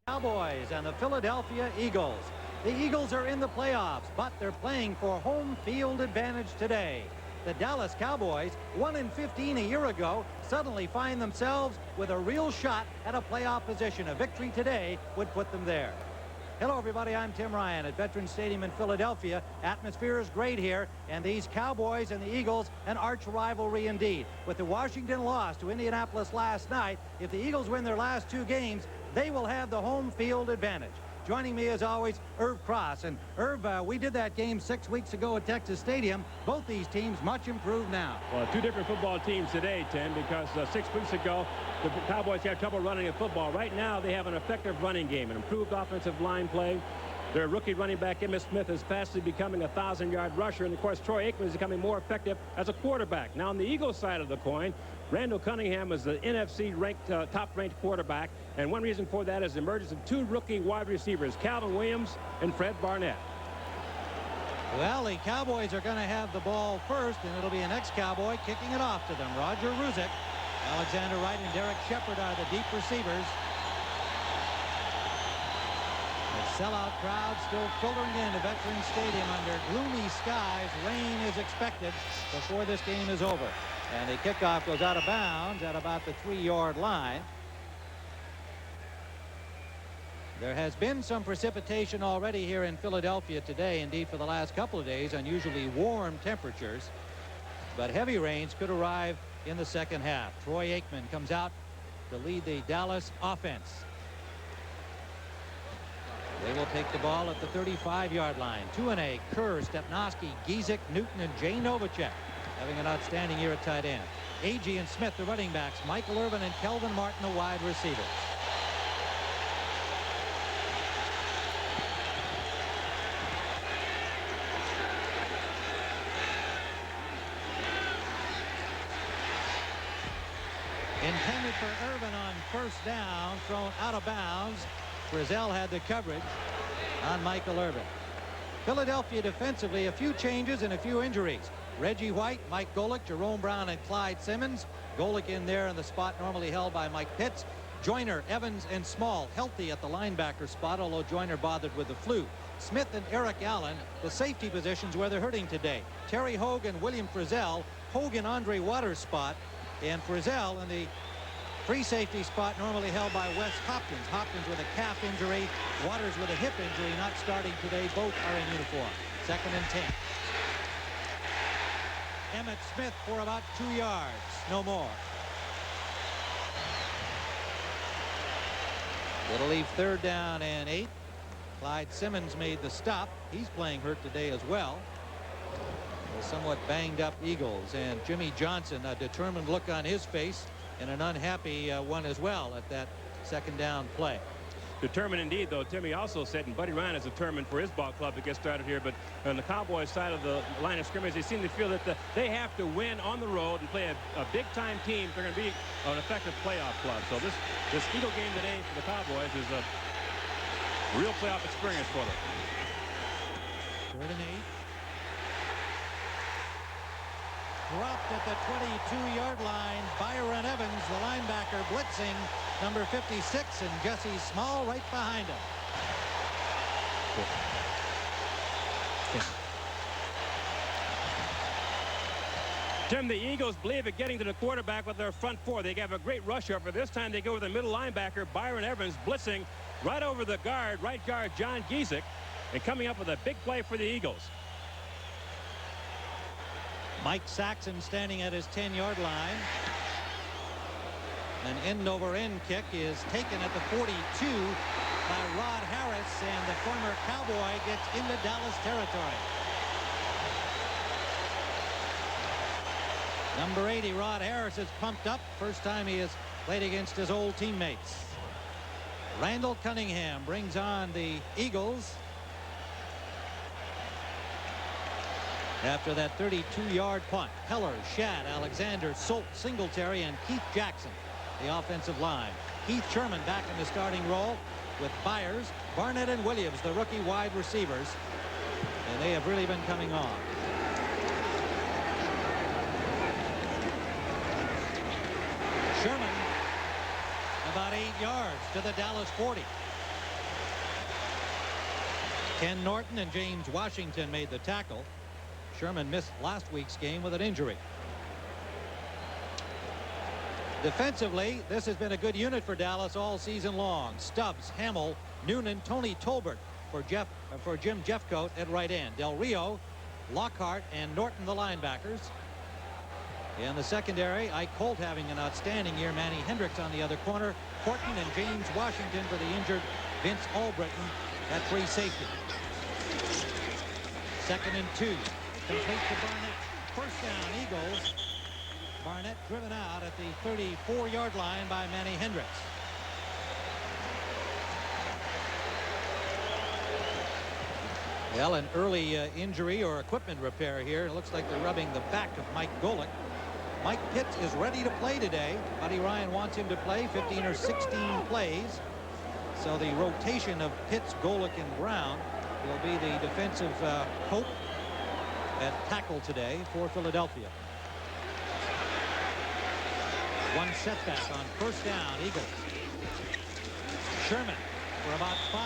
Cowboys and the Philadelphia Eagles. The Eagles are in the playoffs, but they're playing for home field advantage today. The Dallas Cowboys, 1-15 a year ago, suddenly find themselves with a real shot at a playoff position. A victory today would put them there. Hello, everybody. I'm Tim Ryan at Veterans Stadium in Philadelphia. Atmosphere is great here, and these Cowboys and the Eagles, an arch rivalry indeed. With the Washington loss to Indianapolis last night, if the Eagles win their last two games, they will have the home field advantage. Joining me, as always, Irv Cross. And Irv, we did that game 6 weeks ago at Texas Stadium. Both these teams much improved now. Well, two different football teams today, Tim, because 6 weeks ago, the Cowboys had trouble running the football. Right now, they have an effective running game, an improved offensive line play. Their rookie running back, Emmitt Smith, is fastly becoming a 1,000-yard rusher. And, of course, Troy Aikman is becoming more effective as a quarterback. Now, on the Eagles side of the coin, Randall Cunningham is the NFC-ranked, top-ranked quarterback. And one reason for that is the emergence of two rookie wide receivers, Calvin Williams and Fred Barnett. Well, the Cowboys are going to have the ball first, and it'll be an ex-Cowboy kicking it off to them. Roger Ruzick, Alexander Wright, and Derek Shepard are the deep receivers. The sellout crowd still filtering into Veterans Stadium under gloomy skies. Rain is expected before this game is over. And the kickoff goes out of bounds at about the 3-yard line. There has been some precipitation already here in Philadelphia today. Indeed, for the last couple of days, unusually warm temperatures. But heavy rains could arrive in the second half. Troy Aikman comes out to lead the Dallas offense. They will take the ball at the 35-yard line. 2-A, Kerr, Stepnoski, Giesick, Newton, and Jay Novacek having an outstanding year at tight end. Agee and Smith, the running backs. Michael Irvin and Kelvin Martin, the wide receivers. Intended for Irvin on first down, thrown out of bounds. Frizzell had the coverage on Michael Irvin. Philadelphia defensively, a few changes and a few injuries. Reggie White, Mike Golick, Jerome Brown, and Clyde Simmons. Golick in there in the spot normally held by Mike Pitts. Joyner, Evans, and Small healthy at the linebacker spot, although Joyner bothered with the flu. Smith and Eric Allen, the safety positions where they're hurting today. Terry Hogan, William Frizzell, Hogan, Andre Waters spot, and Frizzell in the free safety spot normally held by Wes Hopkins. Hopkins with a calf injury, Waters with a hip injury, not starting today. Both are in uniform. 2nd and 10. Emmitt Smith for about 2 yards, no more. It'll leave 3rd down and 8. Clyde Simmons made the stop. He's playing hurt today as well. The somewhat banged up Eagles, and Jimmy Johnson, a determined look on his face, and an unhappy one as well at that 2nd down play. Determined indeed, though. Timmy also said, and Buddy Ryan is determined for his ball club to get started here, but on the Cowboys side of the line of scrimmage, they seem to feel that they have to win on the road and play a big-time team if they're going to be an effective playoff club. So this Eagle game today for the Cowboys is a real playoff experience for them. 3rd and 8. Dropped at the 22-yard line. Byron Evans, the linebacker, blitzing number 56, and Jesse Small right behind him. Tim, the Eagles believe at getting to the quarterback with their front four. They have a great rush over. This time they go with the middle linebacker, Byron Evans, blitzing right over the guard, right guard John Giesick, and coming up with a big play for the Eagles. Mike Saxon standing at his 10-yard line. An end-over-end kick is taken at the 42 by Rod Harris, and the former Cowboy gets into Dallas territory. Number 80, Rod Harris, is pumped up. First time he has played against his old teammates. Randall Cunningham brings on the Eagles after that 32-yard punt. Heller, Shad, Alexander, Solt, Singletary, and Keith Jackson, the offensive line. Keith Sherman back in the starting role with Byers, Barnett, and Williams, the rookie wide receivers. And they have really been coming on. Sherman about 8 yards to the Dallas 40. Ken Norton and James Washington made the tackle. Sherman missed last week's game with an injury. Defensively, this has been a good unit for Dallas all season long. Stubbs, Hamill, Noonan, Tony Tolbert for Jim Jeffcoat at right end. Del Rio, Lockhart, and Norton the linebackers. In the secondary, Ike Holt having an outstanding year. Manny Hendricks on the other corner. Horton and James Washington for the injured Vince Albritton at free safety. 2nd and 2. Complete to Barnett. First down, Eagles. Barnett driven out at the 34-yard line by Manny Hendricks. Well, an early injury or equipment repair here. It looks like they're rubbing the back of Mike Golick. Mike Pitts is ready to play today. Buddy Ryan wants him to play 15 or 16 plays. So the rotation of Pitts, Golick, and Brown will be the defensive hope at tackle today for Philadelphia. One setback on first down, Eagles. Sherman for about 5.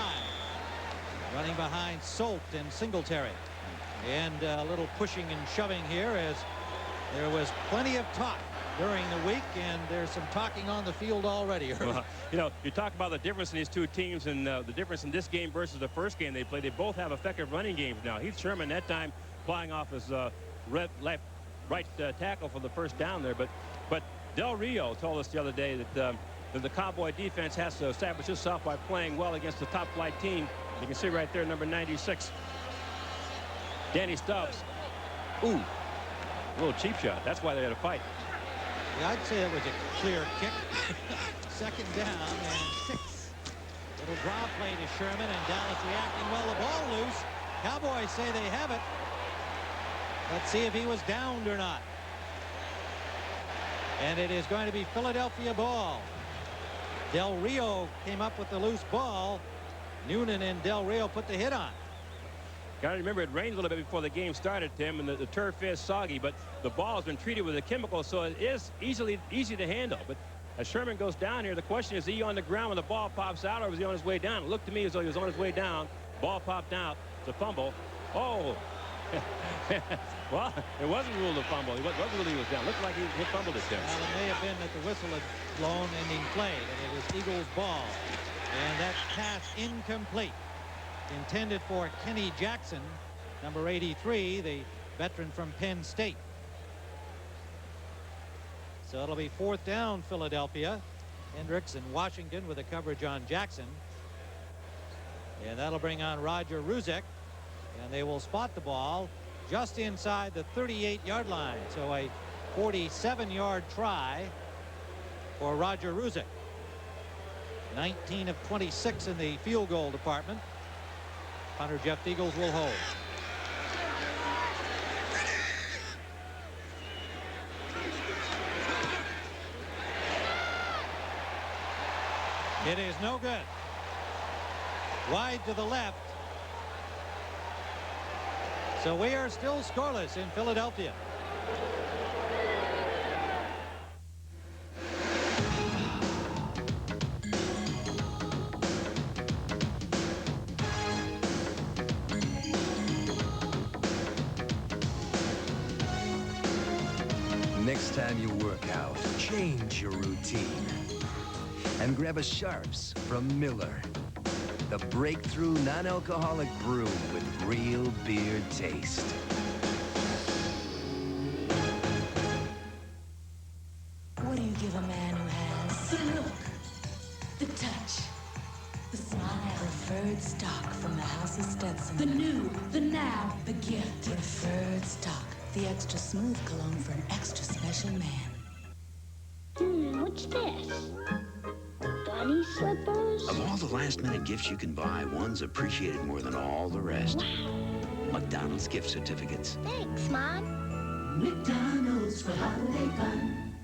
Running behind Solt and Singletary. And a little pushing and shoving here as there was plenty of talk during the week, and there's some talking on the field already. Well, you know, you talk about the difference in these two teams and the difference in this game versus the first game they played. They both have effective running games now. Heath Sherman that time flying off his right tackle for the first down there. But Del Rio told us the other day that the Cowboy defense has to establish itself by playing well against the top flight team. You can see right there, number 96, Danny Stubbs. Ooh, a little cheap shot. That's why they had a fight. Yeah, I'd say it was a clear kick. 2nd down and 6. Little draw play to Sherman, and Dallas reacting well. The ball loose. Cowboys say they have it. Let's see if he was downed or not. And it is going to be Philadelphia ball. Del Rio came up with the loose ball. Noonan and Del Rio put the hit on. Got to remember, it rained a little bit before the game started, Tim, and the turf is soggy, but the ball has been treated with a chemical, so it is easy to handle. But as Sherman goes down here, the question is he on the ground when the ball pops out, or was he on his way down? It looked to me as though he was on his way down. Ball popped out. It's a fumble. Oh. Well, it wasn't ruled a fumble. It wasn't ruled he was down. Looked like he fumbled it, Tim. Well, it may have been that the whistle had blown ending play, and it was Eagles ball. And that pass incomplete. Intended for Kenny Jackson, number 83, the veteran from Penn State. So it'll be 4th down, Philadelphia. Hendricks and Washington with the coverage on Jackson. And that'll bring on Roger Ruzek. And they will spot the ball just inside the 38-yard line. So a 47-yard try for Roger Ruzek. 19 of 26 in the field goal department. Punter Jeff Eagles will hold. It is no good. Wide to the left. So we are still scoreless in Philadelphia. Next time you work out, change your routine. And grab a Sharps from Miller. The breakthrough non-alcoholic brew with real beer taste. What do you give a man who has the look, the touch, the smile? Preferred stock from the House of Stetson. The new, the now, the gift. Preferred stock. The extra smooth cologne for an extra special man. What's this? Bunny slippers? Of all the last-minute gifts you can buy, one's appreciated more than all the rest. Wow. McDonald's gift certificates. Thanks, Mom. McDonald's for holiday fun.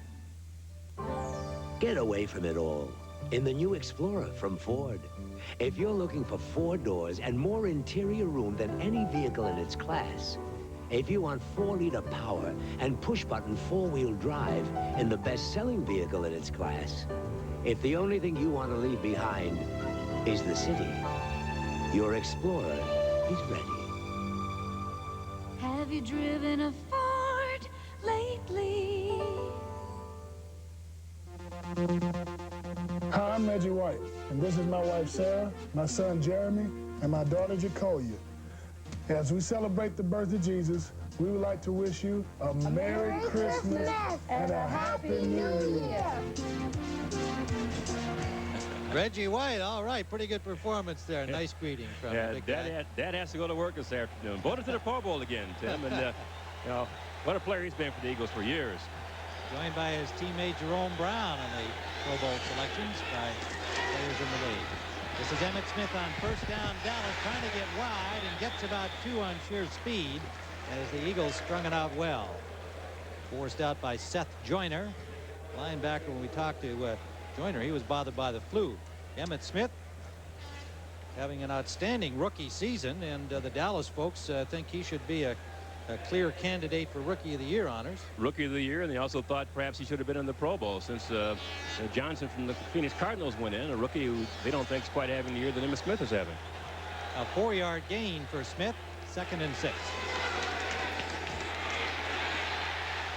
Get away from it all in the new Explorer from Ford. If you're looking for 4 doors and more interior room than any vehicle in its class, if you want 4-liter power and push-button 4-wheel drive in the best-selling vehicle in its class, if the only thing you want to leave behind is the city, your Explorer he's ready. Have you driven a Ford lately? Hi, I'm Reggie White, and this is my wife Sarah, my son Jeremy, and my daughter Jacolia. As we celebrate the birth of Jesus, we would like to wish you a Merry Christmas and a Happy New Year. Reggie White, all right, pretty good performance there. Nice greeting from the big guy. Dad has to go to work this afternoon. Voted to the Pro Bowl again, Tim, and you know what a player he's been for the Eagles for years. Joined by his teammate Jerome Brown on the Pro Bowl selections by players in the league. This is Emmitt Smith on first down. Dallas trying to get wide and gets about 2 on sheer speed as the Eagles strung it out well. Forced out by Seth Joyner, linebacker. When we talked to Joyner, he was bothered by the flu. Emmitt Smith having an outstanding rookie season, and the Dallas folks think he should be a clear candidate for Rookie of the Year honors. Rookie of the Year, and they also thought perhaps he should have been in the Pro Bowl since Johnson from the Phoenix Cardinals went in, a rookie who they don't think is quite having the year that Emmitt Smith is having. A 4-yard gain for Smith, 2nd and 6.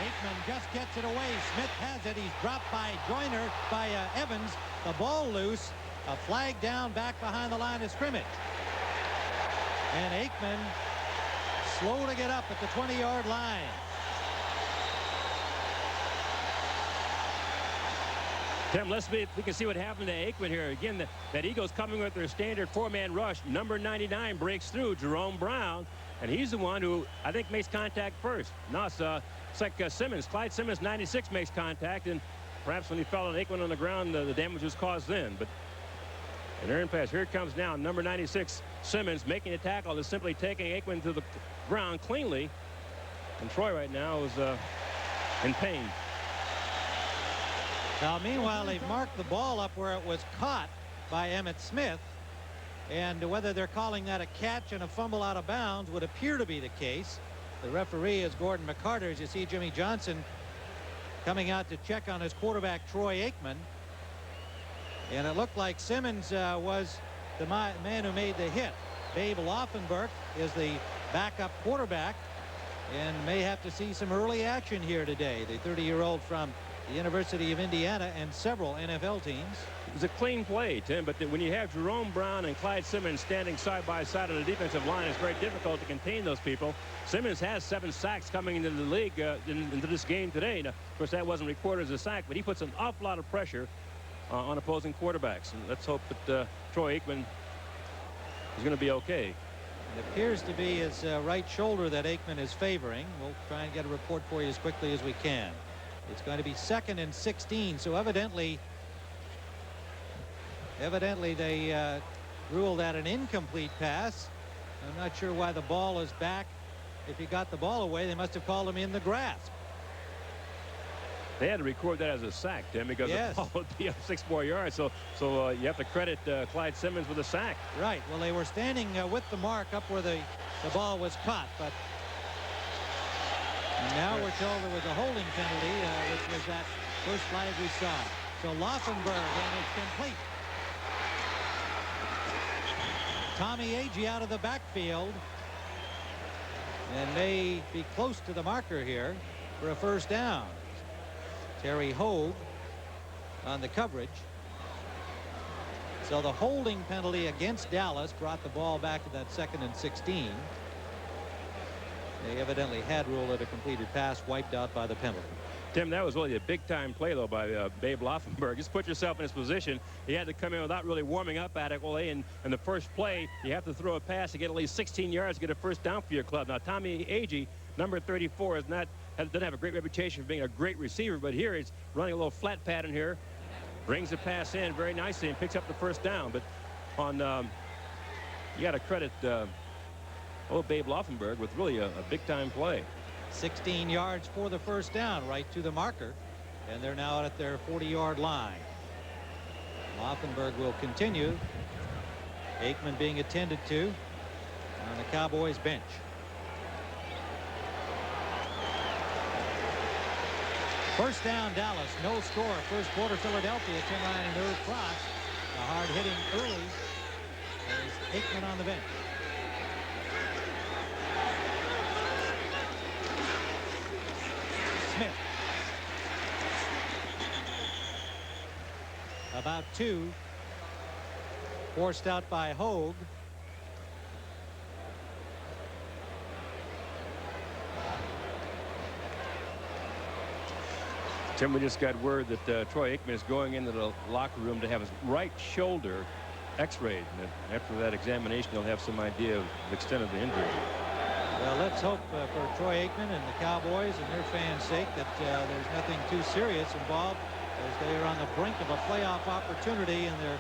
Aikman just gets it away. Smith has it. He's dropped by Joyner, by Evans. The ball loose. A flag down back behind the line of scrimmage. And Aikman slow to get up at the 20-yard line. Tim, let's see if we can see what happened to Aikman here. Again, that Eagles coming with their standard 4-man rush. Number 99 breaks through, Jerome Brown, and he's the one who I think makes contact first. No, it's like Simmons. Clyde Simmons, 96, makes contact, and perhaps when he fell on Aikman on the ground, the damage was caused then. But an errant pass. Here it comes now. Number 96, Simmons, making a tackle, is simply taking Aikman to the ground cleanly. And Troy right now is in pain. Now, meanwhile, they've marked the ball up where it was caught by Emmitt Smith. And whether they're calling that a catch and a fumble out of bounds would appear to be the case. The referee is Gordon McCarter. As you see Jimmy Johnson coming out to check on his quarterback, Troy Aikman. And it looked like Simmons was the man who made the hit. Babe Laufenberg is the backup quarterback and may have to see some early action here today. The 30-year-old from the University of Indiana and several NFL teams. It was a clean play, Tim, but when you have Jerome Brown and Clyde Simmons standing side by side on the defensive line, it's very difficult to contain those people. Simmons has 7 sacks coming into the league into this game today. Now, of course, that wasn't recorded as a sack, but he puts an awful lot of pressure on opposing quarterbacks. And let's hope that Troy Aikman is going to be okay. It appears to be his right shoulder that Aikman is favoring. We'll try and get a report for you as quickly as we can. It's going to be 2nd and 16. So evidently they ruled that an incomplete pass. I'm not sure why the ball is back. If he got the ball away, they must have called him in the grasp. They had to record that as a sack, Tim, because the ball would be up 6 more yards. So you have to credit Clyde Simmons with a sack. Right. Well, they were standing with the mark up where the ball was caught, but now we're told there was a holding penalty, which was that first flag we saw. So Laufenberg, and it's complete. Tommy Agee out of the backfield and may be close to the marker here for a first down. Terry Hogue on the coverage. So the holding penalty against Dallas brought the ball back to that 2nd and 16. They evidently had ruled it a completed pass, wiped out by the penalty. Tim, that was really a big-time play, though, by Babe Laufenberg. Just put yourself in his position. He had to come in without really warming up adequately. And in the first play, you have to throw a pass to get at least 16 yards to get a first down for your club. Now, Tommy Agee, number 34, doesn't have a great reputation for being a great receiver, but here he's running a little flat pattern here, brings the pass in very nicely and picks up the first down. But on you got to credit Babe Laufenberg with really a big-time play. 16 yards for the first down, right to the marker, and they're now at their 40-yard line. Laufenberg will continue. Aikman being attended to on the Cowboys bench. First down, Dallas. No score. First quarter, Philadelphia. Tim Ryan and Irv Cross. A hard hitting early. There's Aikman on the bench. about 2. Forced out by Hogue. Tim, we just got word that Troy Aikman is going into the locker room to have his right shoulder x-rayed. And after that examination, he'll have some idea of the extent of the injury. Well, let's hope for Troy Aikman and the Cowboys and their fans' sake that there's nothing too serious involved, as they are on the brink of a playoff opportunity and their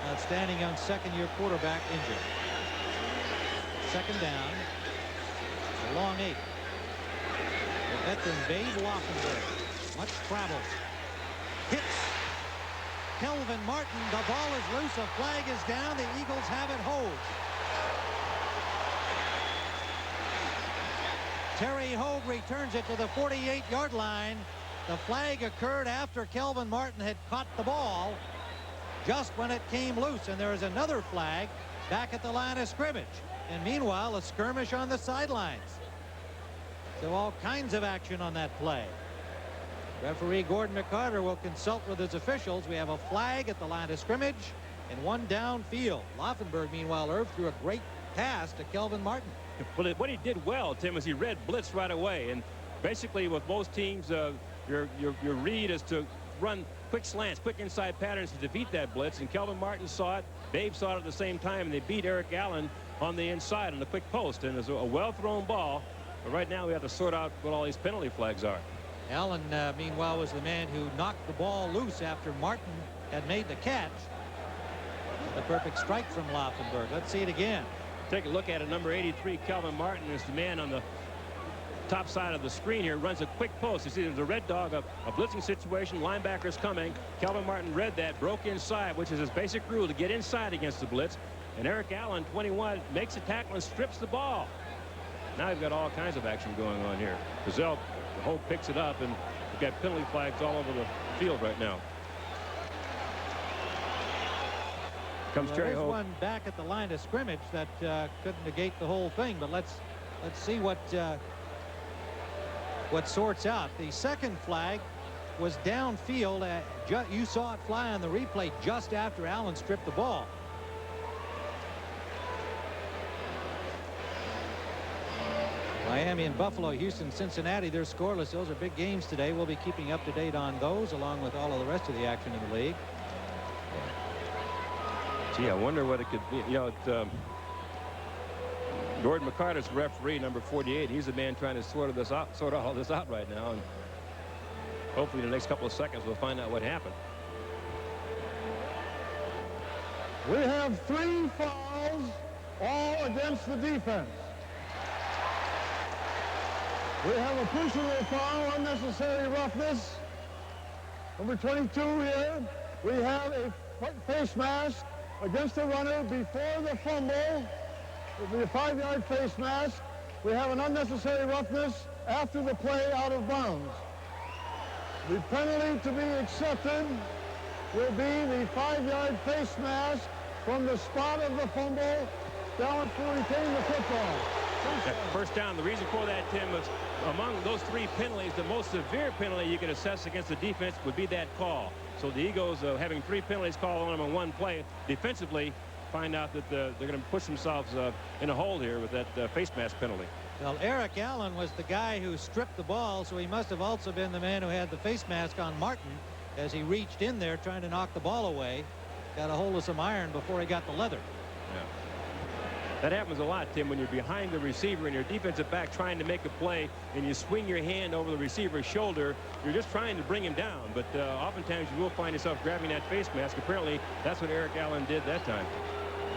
outstanding young second-year quarterback injured. Second down. A long 8. The veteran Babe Laufenberg. Much travel. Hits. Kelvin Martin. The ball is loose. A flag is down. The Eagles have it hold. Terry Hogue returns it to the 48-yard line. The flag occurred after Kelvin Martin had caught the ball just when it came loose. And there is another flag back at the line of scrimmage. And meanwhile, a skirmish on the sidelines. So all kinds of action on that play. Referee Gordon McCarter will consult with his officials. We have a flag at the line of scrimmage and one downfield. Laufenberg, meanwhile, Irv threw a great pass to Kelvin Martin. Well, what he did well, Tim, is he read blitz right away. And basically, with most teams, your read is to run quick slants, quick inside patterns to defeat that blitz. And Kelvin Martin saw it. Babe saw it at the same time, and they beat Eric Allen on the inside on the quick post. And it's a well-thrown ball. But right now, we have to sort out what all these penalty flags are. Allen, meanwhile, was the man who knocked the ball loose after Martin had made the catch. The perfect strike from Laufenberg. Let's see it again. Take a look at it. Number 83, Kelvin Martin, is the man on the top side of the screen here. Runs a quick post. You see there's a red dog, a blitzing situation. Linebackers coming. Kelvin Martin read that, broke inside, which is his basic rule, to get inside against the blitz. And Eric Allen, 21, makes a tackle and strips the ball. Now you've got all kinds of action going on here. Gazelle, the Hogue picks it up, and we've got penalty flags all over the field right now. Comes Terry Hogue. There's one back at the line of scrimmage that couldn't negate the whole thing, but let's see what sorts out. The second flag was downfield. You saw it fly on the replay just after Allen stripped the ball. Miami and Buffalo, Houston, Cincinnati, they're scoreless. Those are big games today. We'll be keeping up to date on those along with all of the rest of the action in the league. Gee, I wonder what it could be. You know, Gordon McCarter's referee, number 48. He's the man trying to sort all this out right now. And hopefully in the next couple of seconds we'll find out what happened. We have 3 fouls, all against the defense. We have a personal foul, unnecessary roughness. Number 22 here. We have a face mask against the runner before the fumble. It will be a 5-yard face mask. We have an unnecessary roughness after the play out of bounds. The penalty to be accepted will be the 5-yard face mask from the spot of the fumble down to retain the football. First down. The reason for that, Tim, was among those 3 penalties, the most severe penalty you could assess against the defense would be that call. So the Eagles, having 3 penalties called on them in one play, defensively find out that they're going to push themselves in a hole here with that face mask penalty. Well, Eric Allen was the guy who stripped the ball, so he must have also been the man who had the face mask on Martin as he reached in there trying to knock the ball away. Got a hold of some iron before he got the leather. Yeah. That happens a lot, Tim, when you're behind the receiver and your defensive back trying to make a play and you swing your hand over the receiver's shoulder. You're just trying to bring him down, but oftentimes you will find yourself grabbing that face mask. Apparently, that's what Eric Allen did that time.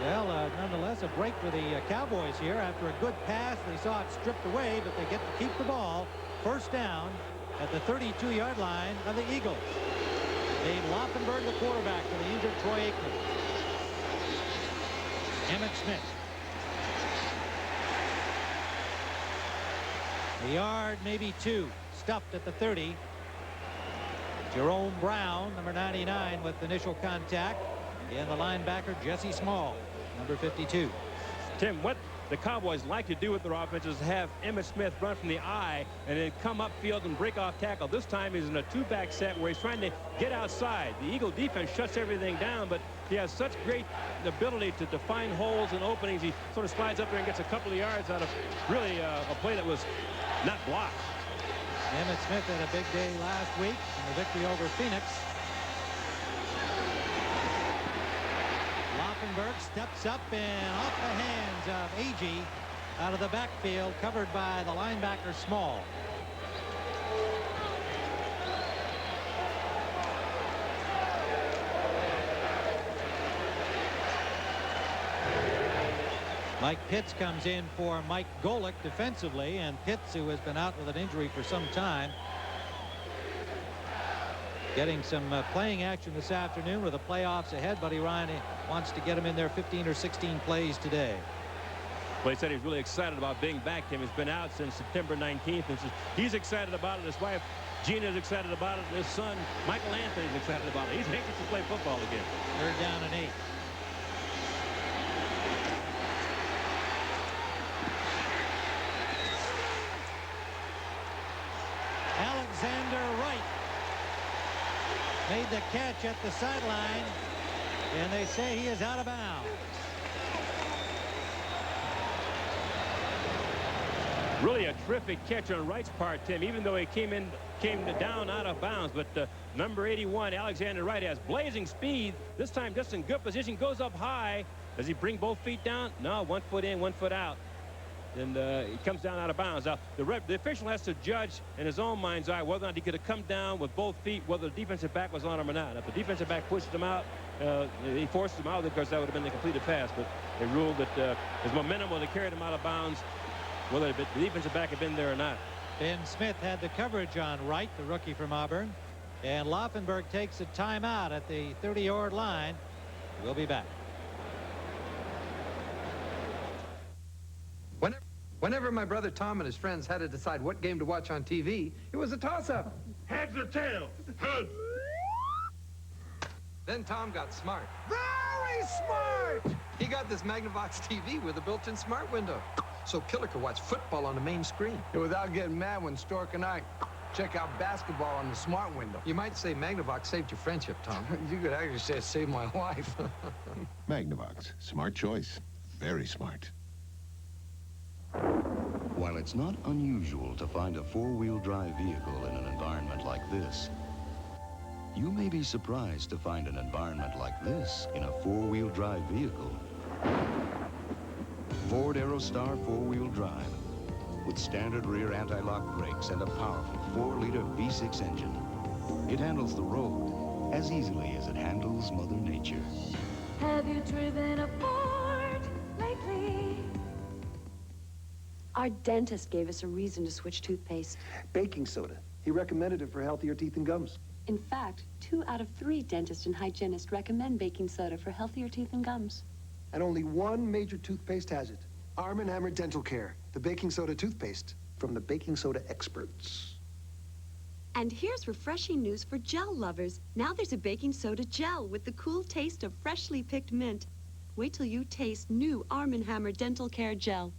Well, nonetheless, a break for the Cowboys here. After a good pass, they saw it stripped away, but they get to keep the ball. First down at the 32-yard line of the Eagles. Babe Laufenberg, the quarterback for the injured Troy Aikman. Emmett Smith. A yard, maybe 2. Stuffed at the 30. Jerome Brown, number 99, with initial contact. And the linebacker, Jesse Small, number 52. Tim, what the Cowboys like to do with their offense is have Emmitt Smith run from the eye and then come upfield and break off tackle. This time he's in a two-back set where he's trying to get outside. The Eagle defense shuts everything down, but he has such great ability to define holes and openings. He sort of slides up there and gets a couple of yards out of really a play that was not blocked. Emmitt Smith had a big day last week in the victory over Phoenix. Laufenberg steps up and off the hands of Agee out of the backfield, covered by the linebacker Small. Mike Pitts comes in for Mike Golick defensively, and Pitts, who has been out with an injury for some time, getting some playing action this afternoon with the playoffs ahead. Buddy Ryan wants to get him in there 15 or 16 plays today. Well, he said he's really excited about being back. He's been out since September 19th, and he's excited about it. His wife Gina's excited about it. His son Michael Anthony's excited about it. He's anxious to play football again. 3rd down and 8. Alexander Wright made the catch at the sideline, and they say he is out of bounds. Really a terrific catch on Wright's part, Tim, even though he came down out of bounds. But number 81, Alexander Wright, has blazing speed. This time just in good position, goes up high. Does he bring both feet down? No, 1 foot in, 1 foot out. And he comes down out of bounds. Now, the official has to judge in his own mind's eye whether or not he could have come down with both feet, whether the defensive back was on him or not. If the defensive back pushed him out, he forced him out, because that would have been the completed pass. But they ruled that his momentum would have carried him out of bounds, whether the defensive back had been there or not. Ben Smith had the coverage on Wright, the rookie from Auburn. And Laufenberg takes a timeout at the 30-yard line. We'll be back. Whenever my brother Tom and his friends had to decide what game to watch on TV, it was a toss-up. Heads or tails? Heads. Then Tom got smart. Very smart! He got this Magnavox TV with a built-in smart window, so Killer could watch football on the main screen. Without getting mad when Stork and I check out basketball on the smart window. You might say Magnavox saved your friendship, Tom. You could actually say it saved my life. Magnavox. Smart choice. Very smart. While it's not unusual to find a four-wheel drive vehicle in an environment like this, you may be surprised to find an environment like this in a four-wheel drive vehicle. Ford Aerostar four-wheel drive with standard rear anti-lock brakes and a powerful 4-liter V6 engine. It handles the road as easily as it handles Mother Nature. Have you driven a Ford lately? Our dentist gave us a reason to switch toothpaste. Baking soda. He recommended it for healthier teeth and gums. In fact, 2 out of 3 dentists and hygienists recommend baking soda for healthier teeth and gums. And only one major toothpaste has it. Arm & Hammer Dental Care, the baking soda toothpaste from the baking soda experts. And here's refreshing news for gel lovers. Now there's a baking soda gel with the cool taste of freshly picked mint. Wait till you taste new Arm & Hammer Dental Care Gel.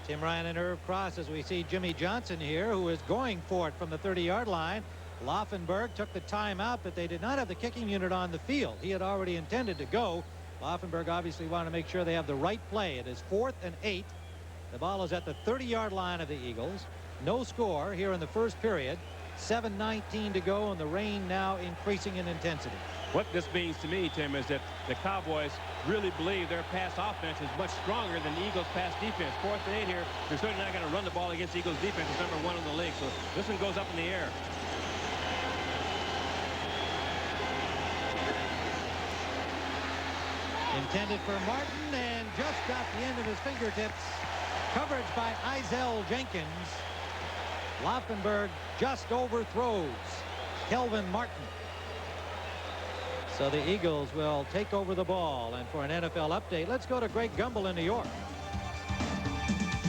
Tim Ryan and Irv Cross as we see Jimmy Johnson here, who is going for it from the 30-yard line. Laufenberg took the timeout, but they did not have the kicking unit on the field. He had already intended to go. Laufenberg obviously wanted to make sure they have the right play. It is 4th and 8. The ball is at the 30-yard line of the Eagles. No score here in the first period. 7:19 to go, and the rain now increasing in intensity. What this means to me, Tim, is that the Cowboys really believe their pass offense is much stronger than the Eagles' pass defense. 4th and 8 here. They're certainly not going to run the ball against the Eagles' defense. It's number 1 in the league. So this one goes up in the air. Intended for Martin, and just got the end of his fingertips. Coverage by Izell Jenkins. Laufenberg just overthrows Kelvin Martin. So the Eagles will take over the ball. And for an NFL update, let's go to Greg Gumbel in New York.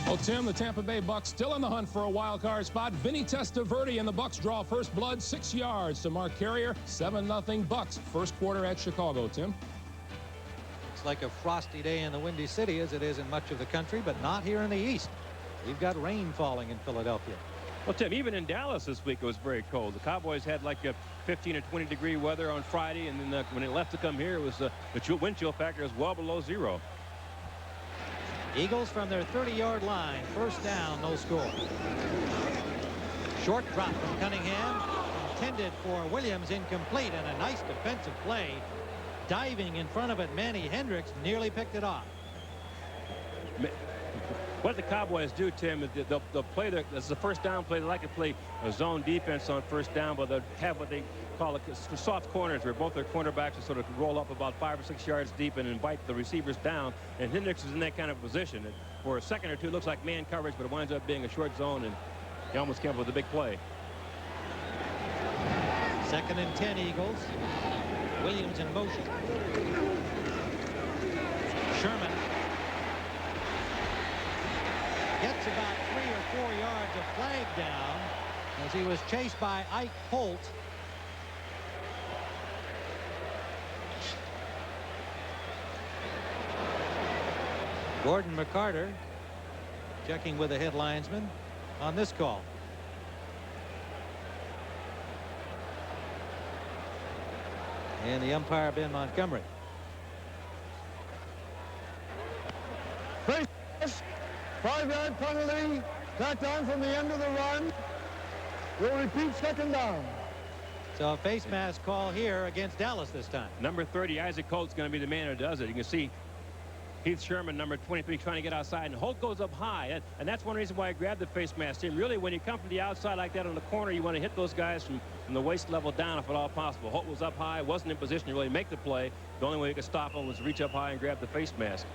Well, Tim, the Tampa Bay Bucks still in the hunt for a wild card spot. Vinny Testaverde and the Bucks draw first blood, 6 yards to Mark Carrier. 7-0 Bucks. First quarter at Chicago, Tim. like a frosty day in the Windy City as it is in much of the country, but not here in the East. We've got rain falling in Philadelphia. Well, Tim, even in Dallas this week it was very cold. The Cowboys had like a 15 or 20 degree weather on Friday, and then when they left to come here, it was the wind chill factor was well below 0. Eagles from their 30-yard line. First down, no score. Short drop from Cunningham. Intended for Williams, incomplete, and a nice defensive play. Diving in front of it, Manny Hendricks nearly picked it off. What the Cowboys do, Tim, is they'll play as the first down play. They like to play a zone defense on first down, but they'll have what they call soft corners, where both their cornerbacks will sort of roll up about 5 or 6 yards deep and invite the receivers down. And Hendricks is in that kind of position. And for a second or two, it looks like man coverage, but it winds up being a short zone, and he almost came up with a big play. 2nd and 10, Eagles. Williams in motion. Sherman gets about 3 or 4 yards of flag down as he was chased by Ike Holt. Gordon McCarter checking with the head linesman on this call. And the umpire, Ben Montgomery. 5-yard penalty. Back down from the end of the run. We'll repeat 2nd down. So a face mask call here against Dallas this time. Number 30, Isaac Holt's going to be the man who does it. You can see Heath Sherman, number 23, trying to get outside, and Holt goes up high. And that's one reason why I grabbed the face mask. Tim, really, when you come from the outside like that on the corner, you want to hit those guys from the waist level down if at all possible. Holt was up high, wasn't in position to really make the play. The only way you could stop him was reach up high and grab the face mask.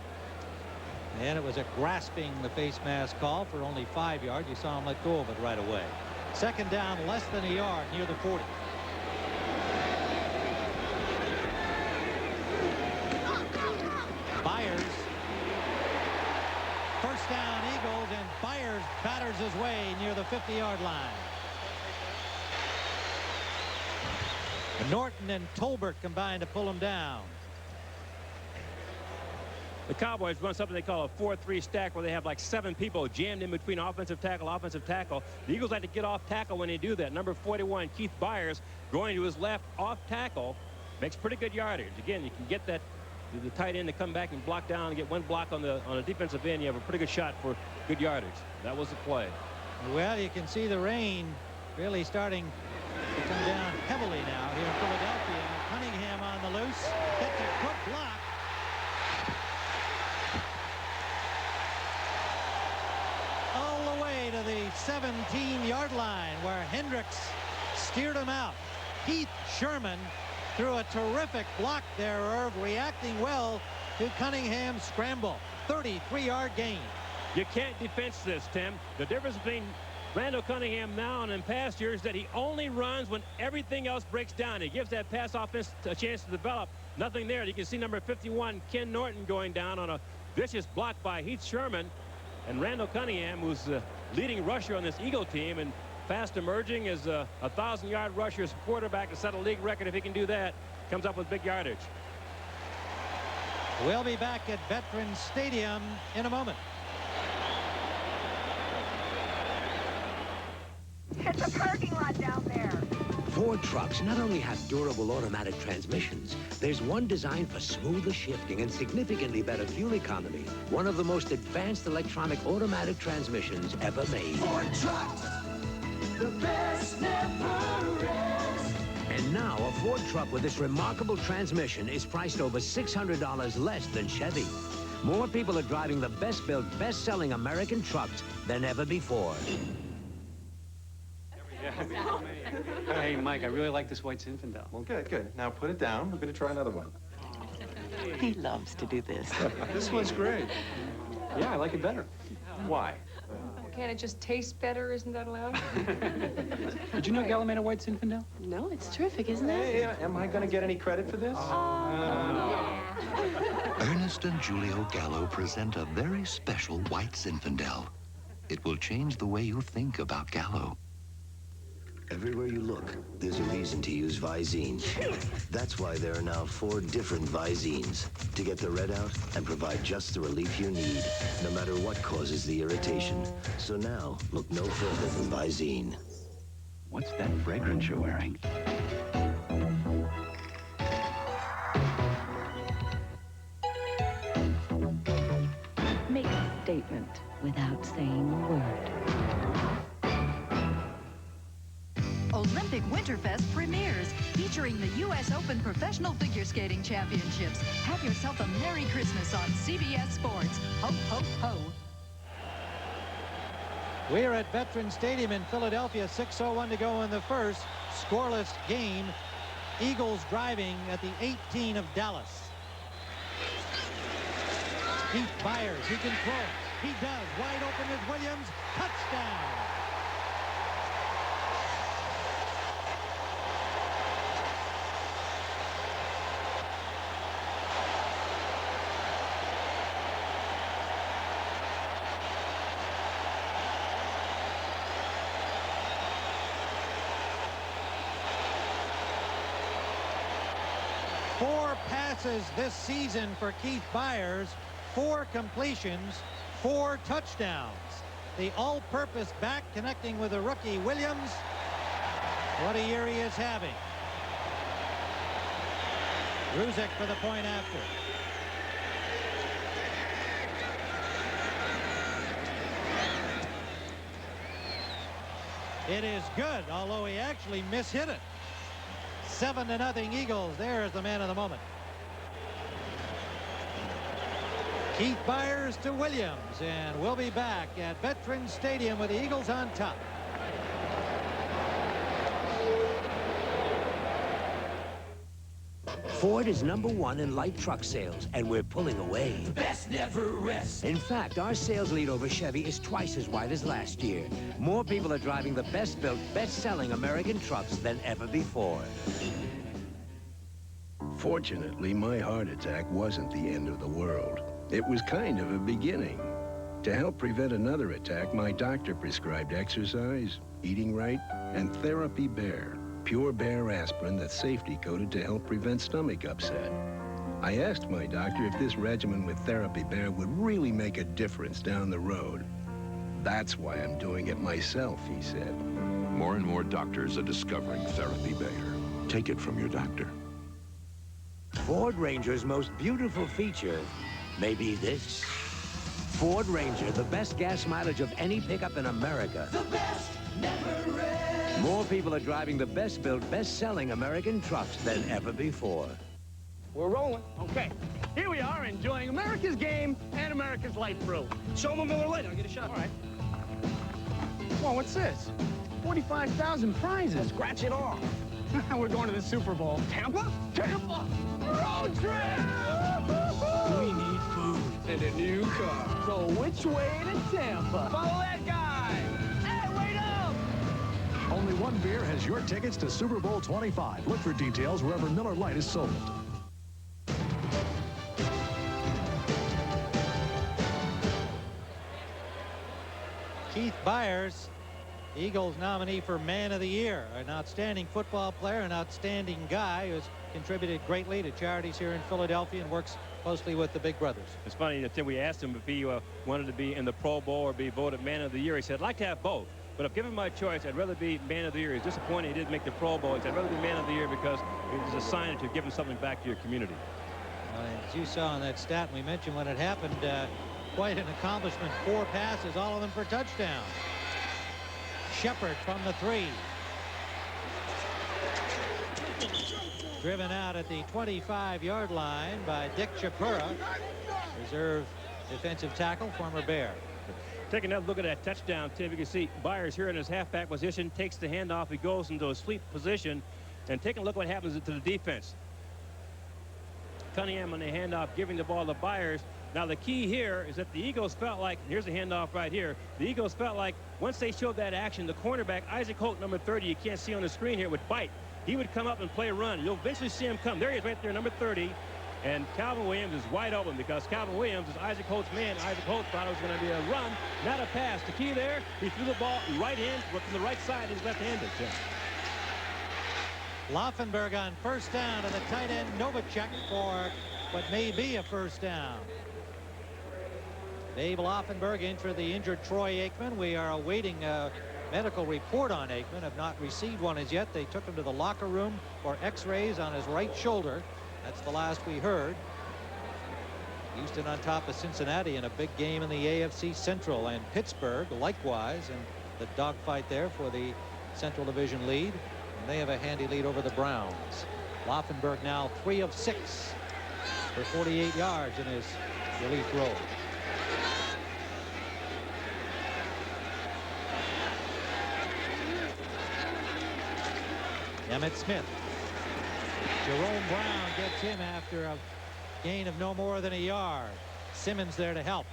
And it was a grasping the face mask call for only 5 yards. You saw him let go of it right away. 2nd down, less than a yard, near the 40. Byers. First down, Eagles, and Byers batters his way near the 50-yard line. Norton and Tolbert combined to pull him down. The Cowboys run something they call a 4-3 stack, where they have like 7 people jammed in between offensive tackle. The Eagles like to get off tackle when they do that. Number 41, Keith Byers, going to his left off tackle, makes pretty good yardage. Again, you can get that the tight end to come back and block down and get one block on the defensive end. You have a pretty good shot for good yardage. That was the play. Well, you can see the rain really starting to come down heavily now here in Philadelphia. Cunningham on the loose. Gets a good block. All the way to the 17-yard line where Hendricks steered him out. Heath Sherman threw a terrific block there, Irv, reacting well to Cunningham's scramble. 33-yard gain. You can't defense this, Tim. The difference between Randall Cunningham now and in past years is that he only runs when everything else breaks down. He gives that pass offense a chance to develop. Nothing there. You can see number 51, Ken Norton, going down on a vicious block by Heath Sherman. And Randall Cunningham, who's the leading rusher on this Eagle team and fast emerging as a 1,000-yard rusher, as quarterback to set a league record. If he can do that, comes up with big yardage. We'll be back at Veterans Stadium in a moment. It's a parking lot down there. Ford trucks not only have durable automatic transmissions, there's one designed for smoother shifting and significantly better fuel economy. One of the most advanced electronic automatic transmissions ever made. Ford trucks, the best never rest. And now a Ford truck with this remarkable transmission is priced over $600 less than Chevy. More people are driving the best-built, best-selling American trucks than ever before. Hey, Mike, I really like this white Zinfandel. Well, good. Now put it down. We're going to try another one. He loves to do this. This one's great. Yeah, I like it better. Why? Can't it just taste better? Isn't that allowed? Did you know Gallo made a white Zinfandel? No, it's terrific, isn't it? Hey, am I going to get any credit for this? Ernest and Julio Gallo present a very special white Zinfandel. It will change the way you think about Gallo. Everywhere you look, there's a reason to use Visine. That's why there are now 4 different Visines to get the red out and provide just the relief you need, no matter what causes the irritation. So now, look no further than Visine. What's that fragrance you're wearing? Make a statement without saying a word. Olympic Winterfest premieres, featuring the U.S. Open Professional Figure Skating Championships. Have yourself a Merry Christmas on CBS Sports. Ho, ho, ho. We're at Veterans Stadium in Philadelphia. 6:01 to go in the first. Scoreless game. Eagles driving at the 18 of Dallas. Keith Byers, he can throw it. He does. Wide open is Williams. Touchdown. Four passes this season for Keith Byers, 4 completions, 4 touchdowns. The all-purpose back connecting with the rookie Williams. What a year he is having. Ruzek for the point after. It is good, although he actually mishit it. 7-0 Eagles. There's the man of the moment. Keith Byers to Williams, and we'll be back at Veterans Stadium with the Eagles on top. Ford is #1 in light truck sales, and we're pulling away. The best never rests. In fact, our sales lead over Chevy is twice as wide as last year. More people are driving the best-built, best-selling American trucks than ever before. Fortunately, my heart attack wasn't the end of the world. It was kind of a beginning. To help prevent another attack, my doctor prescribed exercise, eating right, and Therapy Bear. Pure Bear aspirin that's safety-coated to help prevent stomach upset. I asked my doctor if this regimen with Therapy Bear would really make a difference down the road. That's why I'm doing it myself, he said. More and more doctors are discovering Therapy Bear. Take it from your doctor. Ford Ranger's most beautiful feature may be this. Ford Ranger, the best gas mileage of any pickup in America. The best never rests. More people are driving the best-built, best-selling American trucks than ever before. We're rolling. Okay. Here we are, enjoying America's game and America's light brew. Show them a Miller Lite. I'll get a shot. All right. Well, what's this? 45,000 prizes. Scratch it off. We're going to the Super Bowl. Tampa? Tampa! Road trip! We need food and a new car. So which way to Tampa? Follow that guy! Hey, wait up! Only one beer has your tickets to Super Bowl 25. Look for details wherever Miller Lite is sold. Keith Byers, Eagles nominee for Man of the Year, an outstanding football player, an outstanding guy who's contributed greatly to charities here in Philadelphia and works closely with the Big Brothers. It's funny, Tim, we asked him if he wanted to be in the Pro Bowl or be voted Man of the Year. He said, I'd like to have both. But if given my choice, I'd rather be Man of the Year. He's disappointed he didn't make the Pro Bowl. He said, I'd rather be Man of the Year because it was a sign that you're giving something back to your community. As you saw in that stat, we mentioned when it happened, quite an accomplishment. 4 passes, all of them for touchdowns. Shepard from the 3. Driven out at the 25-yard line by Dick Chapura, reserve defensive tackle, former Bear. Take another look at that touchdown, Tim. You can see Byers here in his halfback position, takes the handoff, he goes into a sweep position, and take a look what happens to the defense. Cunningham on the handoff, giving the ball to Byers. Now the key here is that the Eagles felt like, here's the handoff right here, the Eagles felt like once they showed that action, the cornerback, Isaac Holt, number 30, you can't see on the screen here, would bite. He would come up and play a run. You'll eventually see him come. There he is right there, number 30. And Calvin Williams is wide open because Calvin Williams is Isaac Holt's man. Isaac Holt thought it was going to be a run, not a pass. The key there, he threw the ball right in, from the right side. He's left-handed, Tim. Laufenberg on first down to the tight end Novacek for what may be a first down. Babe Laufenberg in for the injured Troy Aikman. We are awaiting a medical report on Aikman. Have not received one as yet. They took him to the locker room for x-rays on his right shoulder. That's the last we heard. Houston on top of Cincinnati in a big game in the AFC Central, and Pittsburgh likewise in the dogfight there for the Central Division lead. And they have a handy lead over the Browns. Laufenberg now 3 of 6 for 48 yards in his relief role. Emmitt Smith. Jerome Brown gets him after a gain of no more than a yard. Simmons there to help.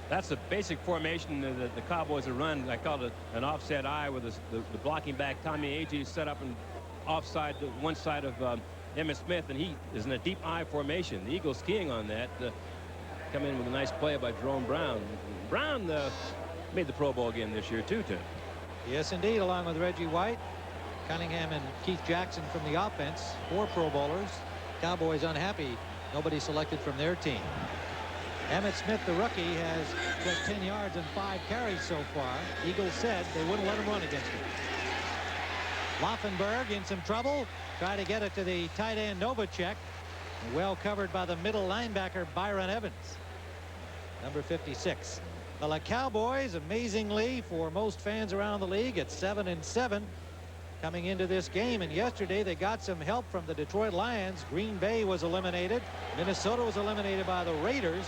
That's the basic formation that the Cowboys have run. I call it an offset eye with the blocking back. Tommy Agee set up and offside to one side of Emmitt Smith, and he is in a deep eye formation. The Eagles skiing on that. Come in with a nice play by Jerome Brown. Brown made the Pro Bowl again this year too, Tim. Yes, indeed, along with Reggie White, Cunningham, and Keith Jackson from the offense. 4 Pro Bowlers. Cowboys unhappy. Nobody selected from their team. Emmitt Smith, the rookie, has just 10 yards and 5 carries so far. Eagles said they wouldn't let him run against him. Laufenberg in some trouble. Try to get it to the tight end Novacek. Well covered by the middle linebacker Byron Evans. Number 56. Well, the Cowboys, amazingly, for most fans around the league, at 7-7 coming into this game. And yesterday they got some help from the Detroit Lions. Green Bay was eliminated. Minnesota was eliminated by the Raiders.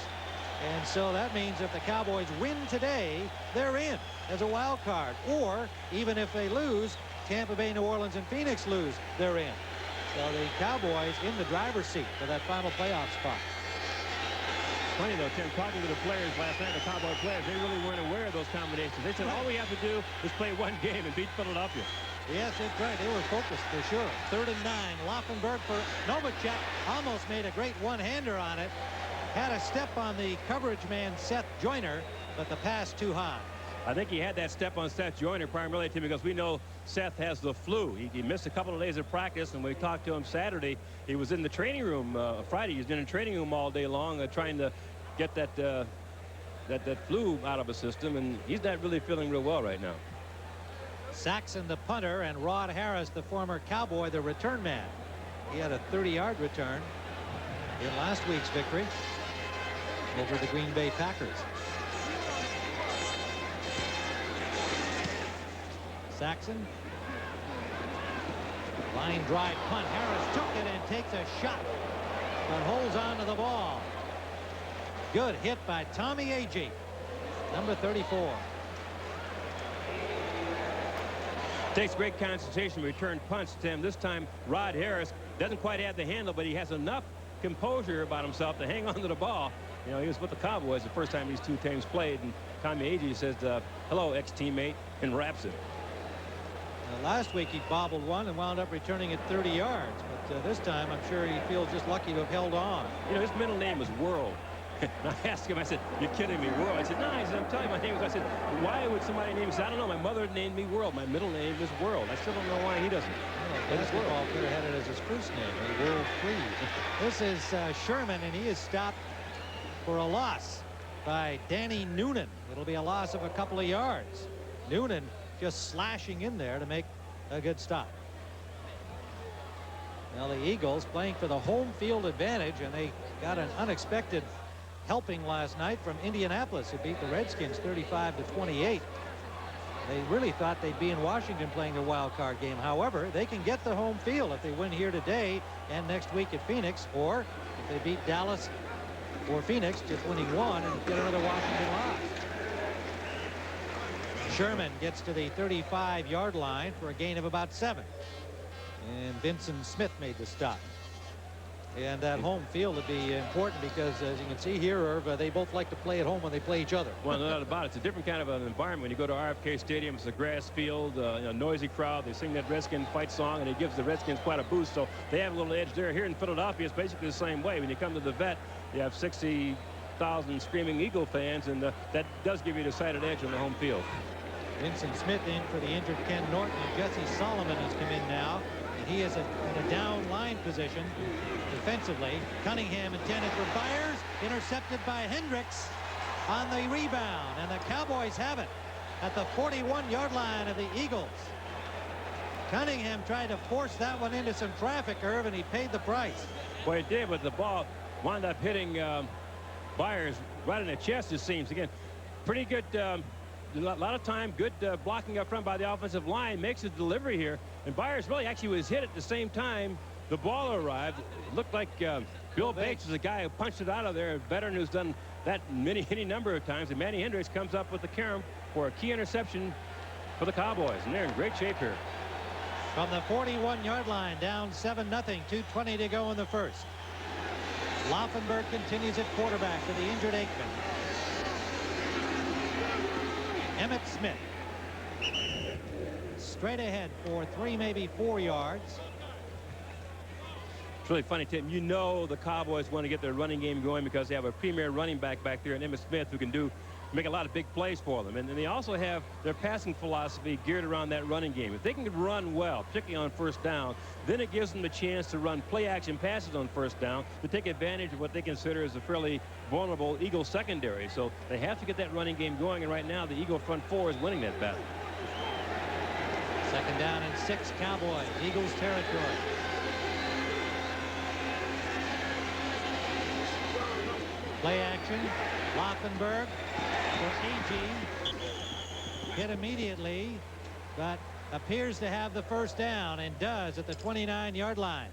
And so that means if the Cowboys win today, they're in as a wild card. Or even if they lose, Tampa Bay, New Orleans, and Phoenix lose, they're in. So the Cowboys in the driver's seat for that final playoff spot. Funny though, Tim, talking to the players last night, the Cowboy players, they really weren't aware of those combinations. They said all we have to do is play one game and beat Philadelphia. Yes, that's right. They were focused for sure. 3rd and 9. Laufenberg for Novacek. Almost made a great one-hander on it. Had a step on the coverage man Seth Joyner, but the pass too high. I think he had that step on Seth Joyner primarily, Tim, because we know Seth has the flu. He missed a couple of days of practice, and when we talked to him Saturday, he was in the training room Friday. He was in the training room all day long trying to get that flu out of his system, and he's not really feeling real well right now. Saxon, the punter, and Rod Harris, the former Cowboy, the return man. He had a 30-yard return in last week's victory over the Green Bay Packers. Saxon. Line drive punt. Harris took it and takes a shot, but holds on to the ball. Good hit by Tommy Agee, number 34. Takes great concentration to return punts, Tim. This time Rod Harris doesn't quite have the handle, but he has enough composure about himself to hang on to the ball. You know, he was with the Cowboys the first time these two teams played, and Tommy Agee says, hello, ex-teammate, and wraps it. Last week he bobbled one and wound up returning it 30 yards, but this time I'm sure he feels just lucky to have held on. You know, his middle name was World. And I asked him, I said, you're kidding me, World? I said, no, I said, I'm telling you my name is. I said, why would somebody name me? He said, I don't know, my mother named me World. My middle name is World. I still don't know why he doesn't. Well, basketball could have had it as his first name, World Free. This is Sherman, and he is stopped for a loss by Danny Noonan. It'll be a loss of a couple of yards. Noonan just slashing in there to make a good stop. Now the Eagles playing for the home field advantage, and they got an unexpected helping last night from Indianapolis, who beat the Redskins 35-28. They really thought they'd be in Washington playing their wild card game. However, they can get the home field if they win here today and next week at Phoenix, or if they beat Dallas or Phoenix, just winning one, and get another Washington loss. Sherman gets to the 35-yard line for a gain of about 7. And Vincent Smith made the stop. And that home field would be important because, as you can see here, Irv, they both like to play at home when they play each other. Well, no doubt about it. It's a different kind of an environment. When you go to RFK Stadium, it's a grass field, a noisy crowd. They sing that Redskin fight song, and it gives the Redskins quite a boost. So they have a little edge there. Here in Philadelphia, it's basically the same way. When you come to the Vet, you have 60,000 screaming Eagle fans, and that does give you a decided edge on the home field. Vincent Smith in for the injured Ken Norton, and Jesse Solomon has come in now, and he is in a down line position defensively. Cunningham intended for Byers, intercepted by Hendricks on the rebound, and the Cowboys have it at the 41-yard line of the Eagles. Cunningham tried to force that one into some traffic, Irv, and he paid the price. Well, he did, but the ball wound up hitting Byers right in the chest, it seems. Again, pretty good, a lot of time, good blocking up front by the offensive line, makes a delivery here. And Byers really actually was hit at the same time the ball arrived. It looked like Bill Bates is the guy who punched it out of there, a veteran who's done that any number of times. And Manny Hendricks comes up with the carom for a key interception for the Cowboys. And they're in great shape here. From the 41-yard line, down 7-0, 2:20 to go in the first. Laufenberg continues at quarterback for the injured Aikman. Emmitt Smith. Straight ahead for 3, maybe 4 yards. It's really funny, Tim. You know the Cowboys want to get their running game going because they have a premier running back there in Emmitt Smith who can make a lot of big plays for them. And they also have their passing philosophy geared around that running game. If they can run well, particularly on first down, then it gives them the chance to run play-action passes on first down to take advantage of what they consider as a fairly vulnerable Eagle secondary. So they have to get that running game going, and right now the Eagle front four is winning that battle. 2nd down and 6, Cowboys, Eagles territory. Play action, Laufenberg for Agee. Hit immediately, but appears to have the first down, and does at the 29-yard line.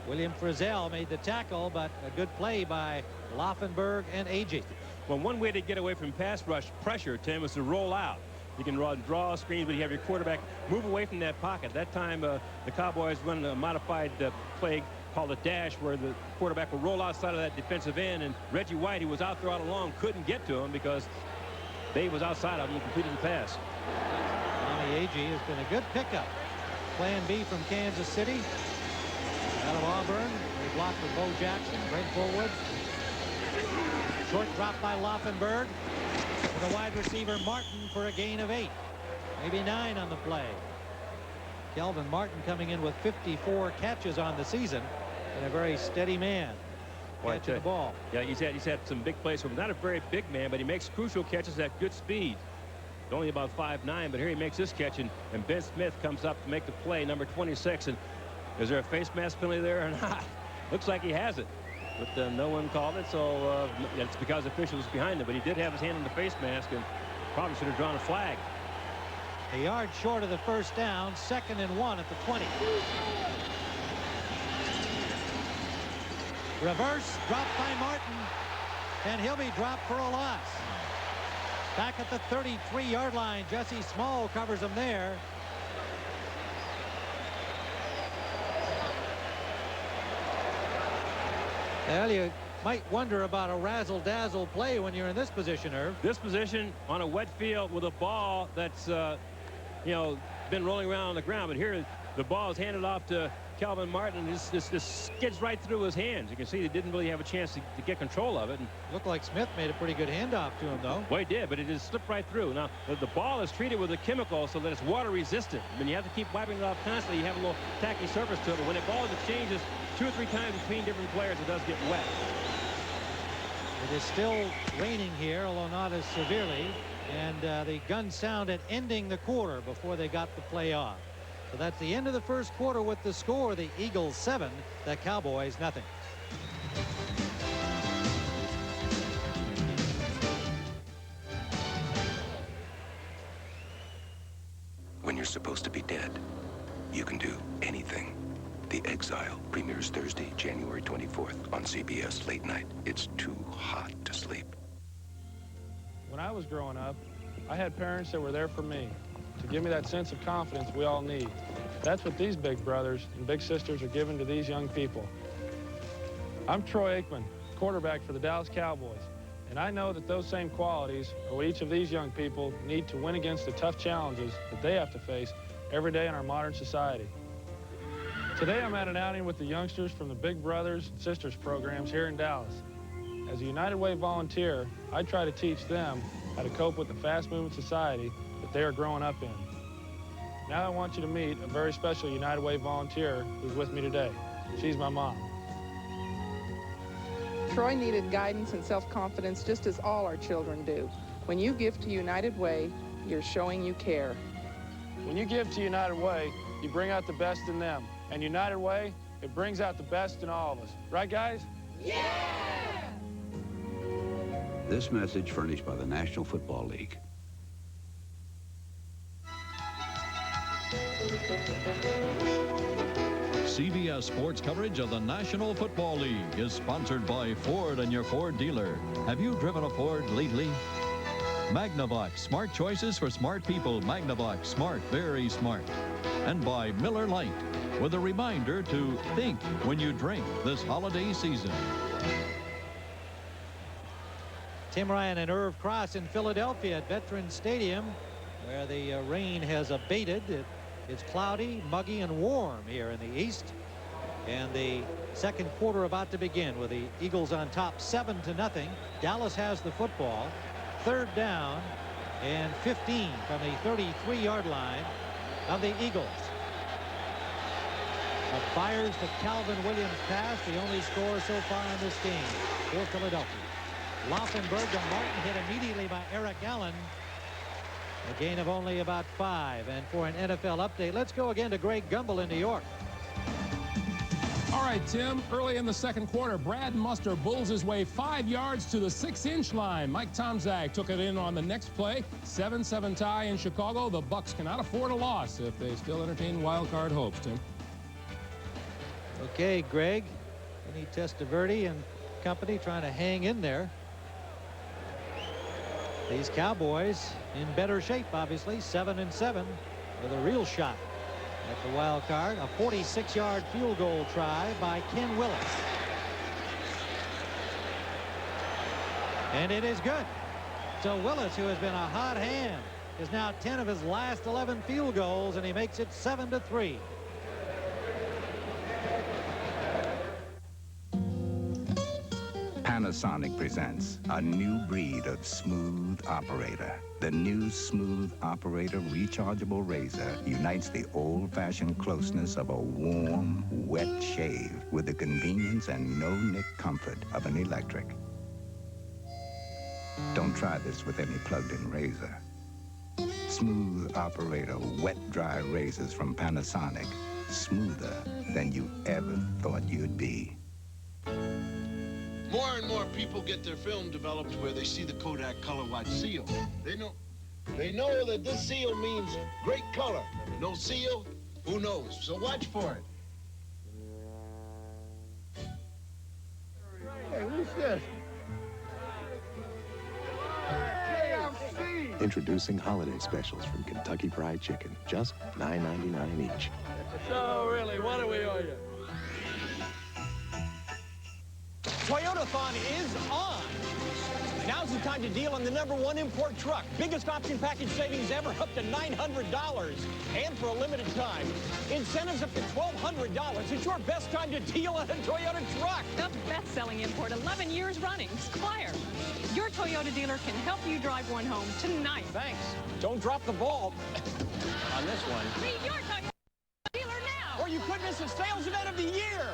William Frizzell made the tackle, but a good play by Laufenberg and Agee. Well, one way to get away from pass rush pressure, Tim, is to roll out. You can draw screens, but you have your quarterback move away from that pocket. That time the Cowboys run a modified play called a dash, where the quarterback will roll outside of that defensive end, and Reggie White, who was out there all along, couldn't get to him because Babe was outside of him and completed the pass. Johnny Agee has been a good pickup. Plan B from Kansas City. Out of Auburn, they blocked with Bo Jackson, great forward. Short drop by Laufenberg to the wide receiver Martin for a gain of 8, maybe 9 on the play. Kelvin Martin coming in with 54 catches on the season, and a very steady man catching the ball. Yeah, he's had some big plays from him. Not a very big man, but he makes crucial catches at good speed. He's only about 5'9", but here he makes this catch, and Ben Smith comes up to make the play, number 26. And is there a face mask penalty there or not? Looks like he has it, but no one called it, so it's because officials behind him. But he did have his hand on the face mask and probably should have drawn a flag. A yard short of the first down, 2nd and 1 at the 20. Reverse, dropped by Martin, and he'll be dropped for a loss. Back at the 33-yard line, Jesse Small covers him there. Well, you might wonder about a razzle-dazzle play when you're in this position, Irv. This position on a wet field with a ball that's, been rolling around on the ground. But here, the ball is handed off to Kelvin Martin. This skids right through his hands. You can see he didn't really have a chance to get control of it. And looked like Smith made a pretty good handoff to him, though. Well, he did, but it just slipped right through. Now, the ball is treated with a chemical so that it's water resistant. I mean, you have to keep wiping it off constantly. You have a little tacky surface to it. But when the ball exchanges 2 or 3 times between different players, it does get wet. It is still raining here, although not as severely. And the gun sounded ending the quarter before they got the play off. So that's the end of the first quarter with the score. The Eagles 7, the Cowboys nothing. When you're supposed to be dead, you can do anything. The Exile premieres Thursday, January 24th on CBS late night. It's too hot to sleep. When I was growing up, I had parents that were there for me, to give me that sense of confidence we all need. That's what these big brothers and big sisters are giving to these young people. I'm Troy Aikman, quarterback for the Dallas Cowboys, and I know that those same qualities are what each of these young people need to win against the tough challenges that they have to face every day in our modern society. Today I'm at an outing with the youngsters from the Big Brothers and Sisters programs here in Dallas. As a United Way volunteer, I try to teach them how to cope with the fast-moving society that they are growing up in. Now I want you to meet a very special United Way volunteer who's with me today. She's my mom. Troy needed guidance and self-confidence just as all our children do. When you give to United Way, you're showing you care. When you give to United Way, you bring out the best in them. And United Way, it brings out the best in all of us. Right, guys? Yeah! This message furnished by the National Football League. CBS Sports coverage of the National Football League is sponsored by Ford and your Ford dealer. Have you driven a Ford lately? Magnavox, smart choices for smart people. Magnavox, smart, very smart. And by Miller Lite, with a reminder to think when you drink this holiday season. Tim Ryan and Irv Cross in Philadelphia at Veterans Stadium, where the rain has abated. It's cloudy, muggy, and warm here in the east. And the second quarter about to begin with the Eagles on top 7-0. Dallas has the football. Third down and 15 from the 33-yard line of the Eagles. A fires to Calvin Williams pass, the only score so far in this game for Philadelphia. Laufenberg to Martin, hit immediately by Eric Allen. A gain of only about 5. And for an NFL update, let's go again to Greg Gumbel in New York. All right, Tim, early in the second quarter, Brad Muster bulls his way 5 yards to the 6-inch line. Mike Tomczak took it in on the next play. 7-7 tie in Chicago. The Bucs cannot afford a loss if they still entertain wild card hopes, Tim. Okay, Greg. Vinny Testaverde and company trying to hang in there. These Cowboys in better shape, obviously, 7-7 with a real shot at the wild card. A 46-yard field goal try by Ken Willis. And it is good. So Willis, who has been a hot hand, is now 10 of his last 11 field goals, and he makes it 7-3. Panasonic presents a new breed of smooth operator. The new Smooth Operator rechargeable razor unites the old-fashioned closeness of a warm, wet shave with the convenience and no-nick comfort of an electric. Don't try this with any plugged-in razor. Smooth Operator wet-dry razors from Panasonic. Smoother than you ever thought you'd be. More and more people get their film developed where they see the Kodak Color Watch seal. They know that this seal means great color. No seal, who knows? So watch for it. Hey, who's this? Introducing holiday specials from Kentucky Fried Chicken. Just $9.99 each. So, really, what do we owe you? Toyotathon is on. Now's the time to deal on the #1 import truck. Biggest option package savings ever, up to $900. And for a limited time, incentives up to $1,200. It's your best time to deal on a Toyota truck. The best-selling import 11 years running. Squire, your Toyota dealer can help you drive one home tonight. Thanks. Don't drop the ball on this one. See your Toyota dealer now. Or you could miss the sales event of the year.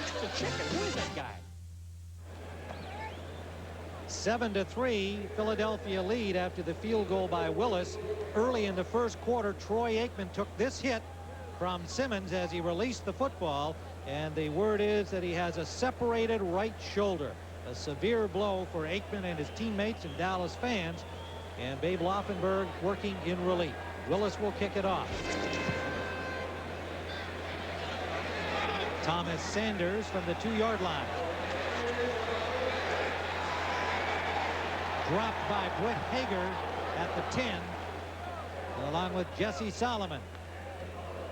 It's a chicken. Who is that guy? 7-3, Philadelphia lead after the field goal by Willis. Early in the first quarter, Troy Aikman took this hit from Simmons as he released the football, and the word is that he has a separated right shoulder. A severe blow for Aikman and his teammates and Dallas fans, and Babe Laufenberg working in relief. Willis will kick it off. Thomas Sanders from the 2-yard line. Dropped by Britt Hager at the 10, along with Jesse Solomon,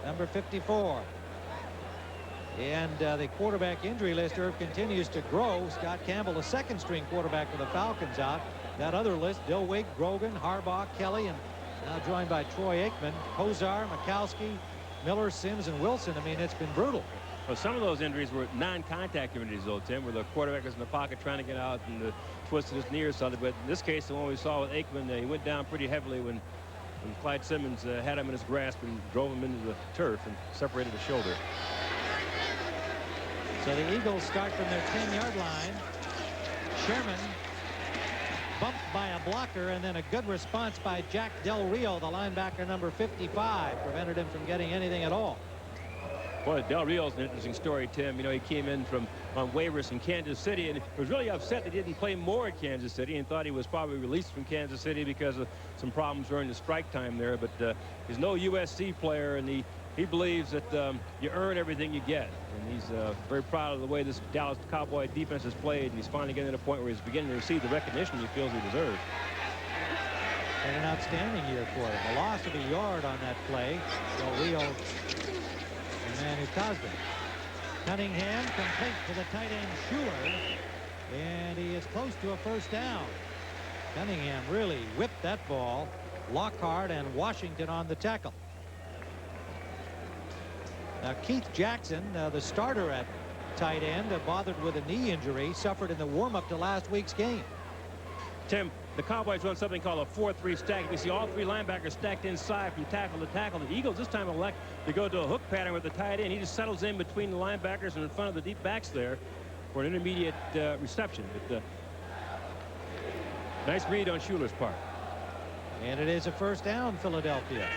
number 54. And the quarterback injury list, Irv, continues to grow. Scott Campbell, the second-string quarterback for the Falcons, out. That other list, Dilweg, Grogan, Harbaugh, Kelly, and now joined by Troy Aikman, Kozar, Mikowski, Miller, Sims, and Wilson. I mean, it's been brutal. Well, some of those injuries were non-contact injuries, though, Tim, where the quarterback was in the pocket trying to get out and twisted his knee or something. But in this case, the one we saw with Aikman, he went down pretty heavily when And Clyde Simmons had him in his grasp and drove him into the turf and separated the shoulder. So the Eagles start from their 10-yard line. Sherman bumped by a blocker, and then a good response by Jack Del Rio, the linebacker number 55, prevented him from getting anything at all. Boy, Del Rio's an interesting story, Tim. You know, he came in on waivers in Kansas City and was really upset that he didn't play more at Kansas City and thought he was probably released from Kansas City because of some problems during the strike time there. But he's no USC player, and he believes that you earn everything you get. And he's very proud of the way this Dallas Cowboy defense has played, and he's finally getting to the point where he's beginning to receive the recognition he feels he deserves. And an outstanding year for him. A loss of a yard on that play. Del Rio and man who caused it. Cunningham complete to the tight end Schuler, and he is close to a first down. Cunningham really whipped that ball. Lockhart and Washington on the tackle. Now Keith Jackson, the starter at tight end, bothered with a knee injury, suffered in the warm-up to last week's game. Tim, the Cowboys run something called a 4-3 stack. You see all three linebackers stacked inside from tackle to tackle. The Eagles this time elect to go to a hook pattern with the tight end. He just settles in between the linebackers and in front of the deep backs there for an intermediate reception. But, nice read on Schuler's part. And it is a first down, Philadelphia.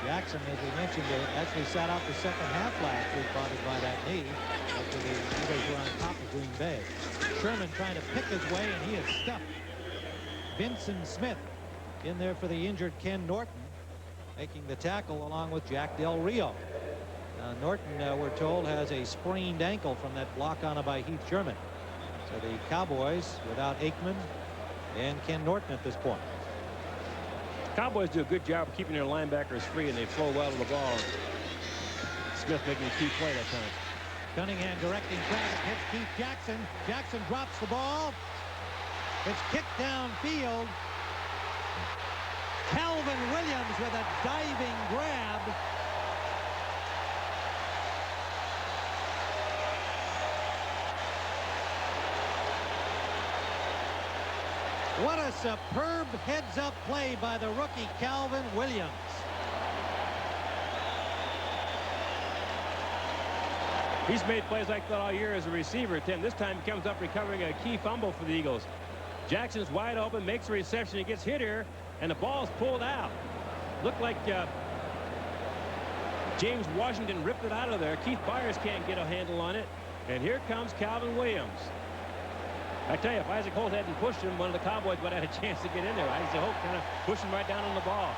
Jackson, as we mentioned, actually sat out the second half last week, bothered by that knee after the Eagles were on top of Green Bay. Sherman trying to pick his way, and he is stuffed. Vincent Smith in there for the injured Ken Norton, making the tackle along with Jack Del Rio. Norton, we're told, has a sprained ankle from that block on by Heath Sherman. So the Cowboys without Aikman and Ken Norton at this point. Cowboys do a good job of keeping their linebackers free, and they flow well to the ball. Smith making a key play that time. Cunningham directing traffic, hits Keith Jackson. Jackson drops the ball. It's kicked downfield. Calvin Williams with a diving grab. What a superb heads-up play by the rookie Calvin Williams. He's made plays like that all year as a receiver, Tim. This time he comes up recovering a key fumble for the Eagles. Jackson's wide open, makes a reception, he gets hit here, and the ball's pulled out. Looked like James Washington ripped it out of there. Keith Byers can't get a handle on it, and here comes Calvin Williams. I tell you, if Isaac Holt hadn't pushed him, one of the Cowboys would have had a chance to get in there. Isaac Holt kind of pushed him right down on the ball.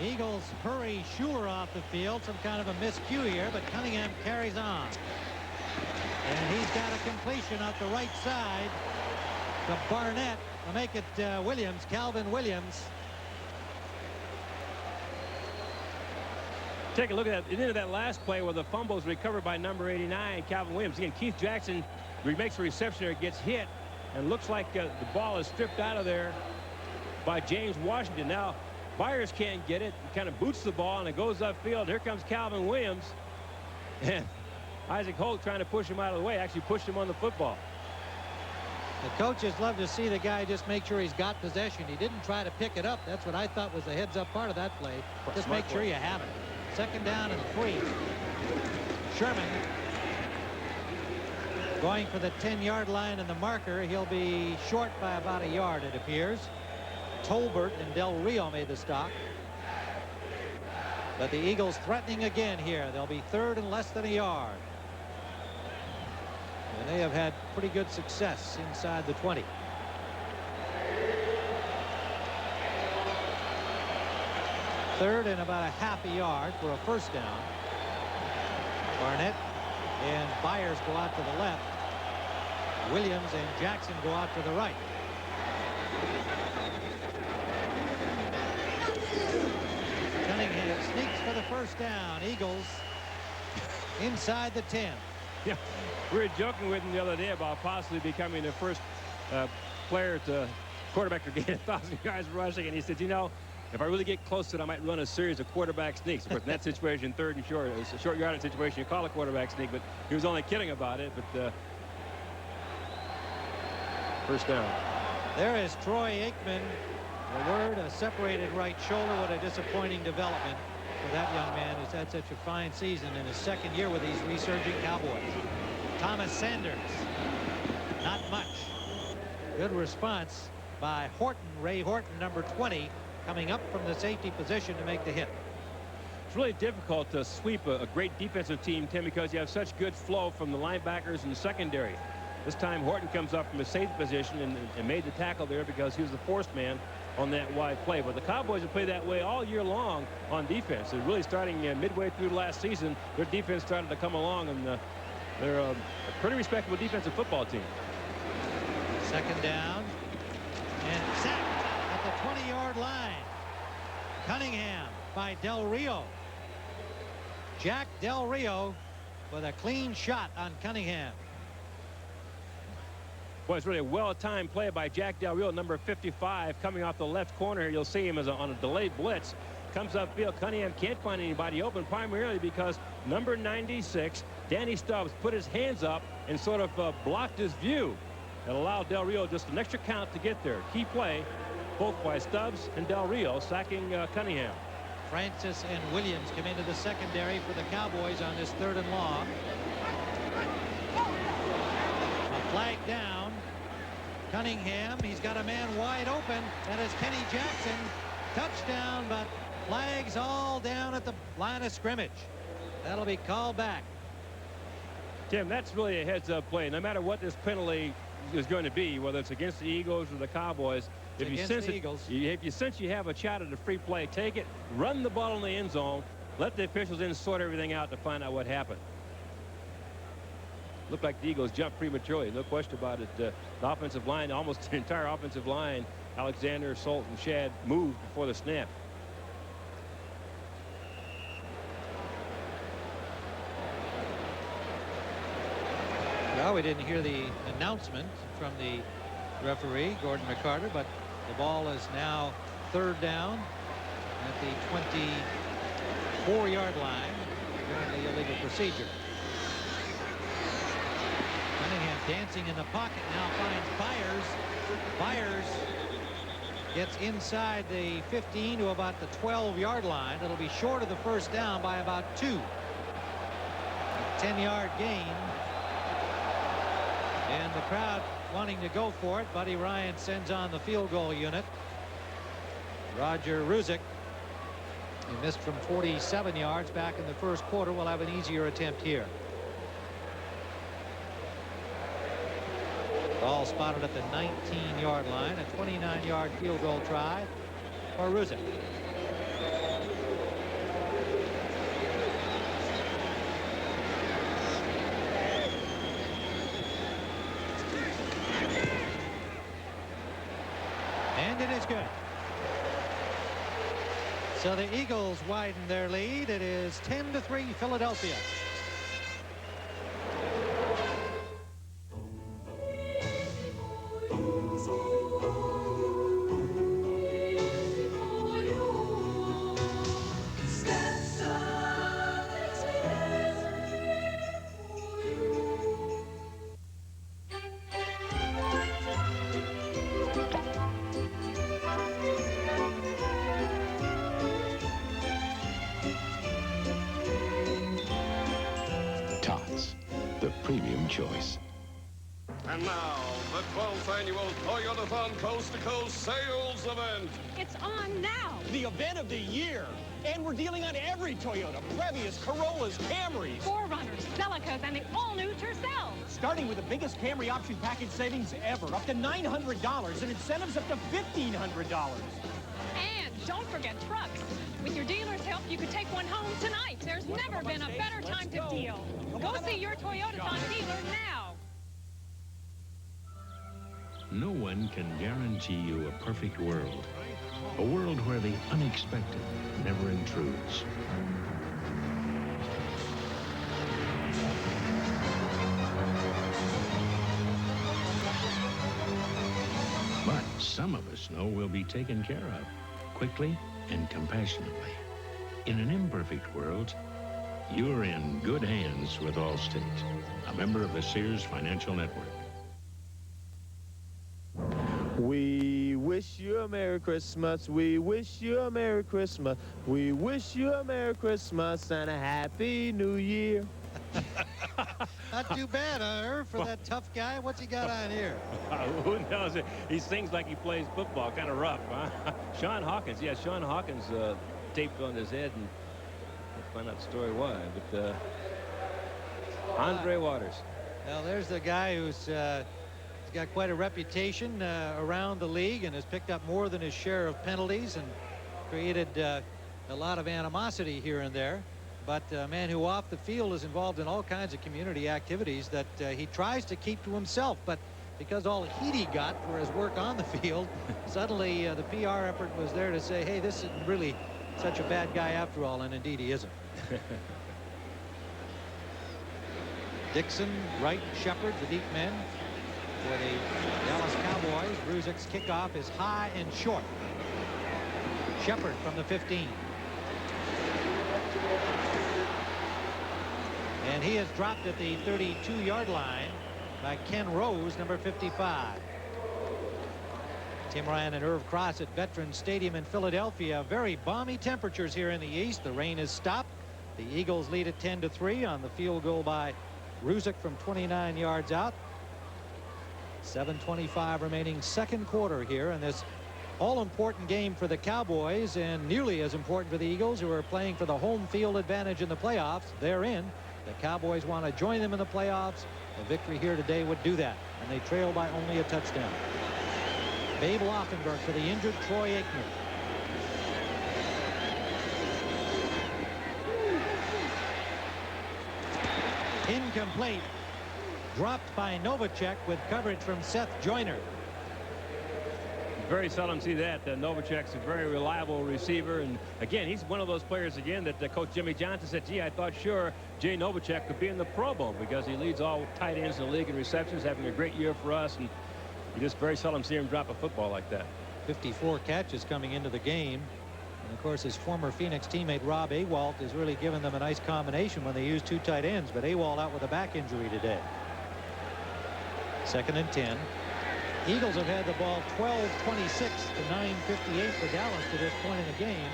Eagles hurry Schuler off the field. Some kind of a miscue here, but Cunningham carries on. And he's got a completion out the right side to Barnett to make it Williams, Calvin Williams. Take a look at that, into that last play where the fumble is recovered by number 89, Calvin Williams. Again, Keith Jackson makes a reception or gets hit, and looks like the ball is stripped out of there by James Washington. Now, Byers can't get it. He kind of boots the ball, and it goes upfield. Here comes Calvin Williams. And Isaac Holt trying to push him out of the way, actually pushed him on the football. The coaches love to see the guy just make sure he's got possession. He didn't try to pick it up. That's what I thought was the heads-up part of that play. Just make sure you have it. Second down and 3. Sherman going for the 10-yard line and the marker. He'll be short by about a yard, it appears. Tolbert and Del Rio made the stop. But the Eagles threatening again here. They'll be third and less than a yard. And they have had pretty good success inside the 20. Third and about a half a yard for a first down. Barnett and Byers go out to the left. Williams and Jackson go out to the right. Cunningham sneaks for the first down. Eagles inside the 10. Yeah, we were joking with him the other day about possibly becoming the first player to quarterback to gain 1,000 yards rushing, and he said, you know, if I really get close to it, I might run a series of quarterback sneaks. Of course, in that situation, third and short, it's a short yardage situation, you call a quarterback sneak, but he was only kidding about it. But first down. There is Troy Aikman The word, a separated right shoulder. What a disappointing development for that young man who's had such a fine season in his second year with these resurging Cowboys. Thomas Sanders. Not much. Good response by Horton, Ray Horton, number 20, coming up from the safety position to make the hit. It's really difficult to sweep a great defensive team, Tim, because you have such good flow from the linebackers and the secondary. This time Horton comes up from the safety position and made the tackle there because he was the forced man on that wide play. But the Cowboys have played that way all year long on defense. And really starting midway through last season, their defense started to come along, and they're a pretty respectable defensive football team. Second down and sacked at the 20-yard line. Cunningham by Del Rio. Jack Del Rio with a clean shot on Cunningham. Boy, it's really a well-timed play by Jack Del Rio, number 55, coming off the left corner here. You'll see him on a delayed blitz. Comes upfield. Cunningham can't find anybody open, primarily because number 96, Danny Stubbs, put his hands up and sort of blocked his view. It allowed Del Rio just an extra count to get there. Key play, both by Stubbs and Del Rio, sacking Cunningham. Francis and Williams come into the secondary for the Cowboys on this 3rd and long. A flag down. Cunningham, he's got a man wide open. That is Kenny Jackson. Touchdown, but flags all down at the line of scrimmage. That'll be called back. Tim, that's really a heads-up play. No matter what this penalty is going to be, whether it's against the Eagles or the Cowboys, if you sense you have a shot at a free play, take it, run the ball in the end zone, let the officials in sort everything out to find out what happened. Looked like the Eagles jumped prematurely, no question about it. The offensive line, almost the entire offensive line, Alexander, Solt, and Shad, moved before the snap. Well, we didn't hear the announcement from the referee, Gordon McCarter, but the ball is now 3rd down at the 24-yard line during the illegal procedure. Cunningham dancing in the pocket now finds Byers. Byers gets inside the 15 to about the 12-yard line. It'll be short of the 1st down by about 2. A 10-yard gain. And the crowd wanting to go for it. Buddy Ryan sends on the field goal unit. Roger Ruzick, he missed from 47 yards back in the 1st quarter, will have an easier attempt here. Ball spotted at the 19-yard line. A 29-yard field goal try for Ruzick. And it is good. So the Eagles widen their lead. It is 10-3 Philadelphia. Choice. And now, the 12th annual Toyota-thon Coast-to-Coast Sales Event. It's on now. The event of the year. And we're dealing on every Toyota, Previous, Corollas, Camrys, 4Runners, Celicas, and the all-new Tercel. Starting with the biggest Camry option package savings ever, up to $900 and incentives up to $1,500. And don't forget trucks. With your dealer's help, you could take one home tonight. There's never been a better time to deal. Go see your Toyota-thon dealer now. No one can guarantee you a perfect world. A world where the unexpected never intrudes. But some of us know we'll be taken care of quickly and compassionately. In an imperfect world, you're in good hands with Allstate, a member of the Sears Financial Network. We will wish you a Merry Christmas. We wish you a Merry Christmas. We wish you a Merry Christmas and a Happy New Year. Not too bad, Irv, for that tough guy. What's he got on here? Who knows? He sings like he plays football. Kind of rough, huh? Sean Hawkins. Yeah, Sean Hawkins taped on his head, and we'll find out the story why. But Andre Waters. Well, there's the guy who's got quite a reputation around the league and has picked up more than his share of penalties and created a lot of animosity here and there. But a man who off the field is involved in all kinds of community activities that he tries to keep to himself. But because all the heat he got for his work on the field, suddenly the PR effort was there to say, hey, this isn't really such a bad guy after all, and indeed he isn't. Dixon, Wright, Shepard, the deep men for the Dallas Cowboys. Ruzic's kickoff is high and short. Shepard from the 15. And he is dropped at the 32-yard line by Ken Rose, number 55. Tim Ryan and Irv Cross at Veterans Stadium in Philadelphia. Very balmy temperatures here in the east. The rain has stopped. The Eagles lead at 10-3 on the field goal by Ruzic from 29 yards out. 7:25 remaining second quarter here in this all-important game for the Cowboys, and nearly as important for the Eagles, who are playing for the home field advantage in the playoffs. They're in. The Cowboys want to join them in the playoffs. A victory here today would do that, and they trail by only a touchdown. Babe Laufenberg for the injured Troy Aikman. Incomplete. Dropped by Novacek with coverage from Seth Joyner. Very seldom see that. Novacek's a very reliable receiver, and again, he's one of those players again that Coach Jimmy Johnson said, gee, I thought sure Jay Novacek could be in the Pro Bowl because he leads all tight ends in the league in receptions, having a great year for us, and you just very seldom see him drop a football like that. 54 catches coming into the game, and of course his former Phoenix teammate Rob Awalt has really given them a nice combination when they use two tight ends, but Awalt out with a back injury today. 2nd and 10. Eagles have had the ball 12-26 to 9:58 for Dallas to this point in the game.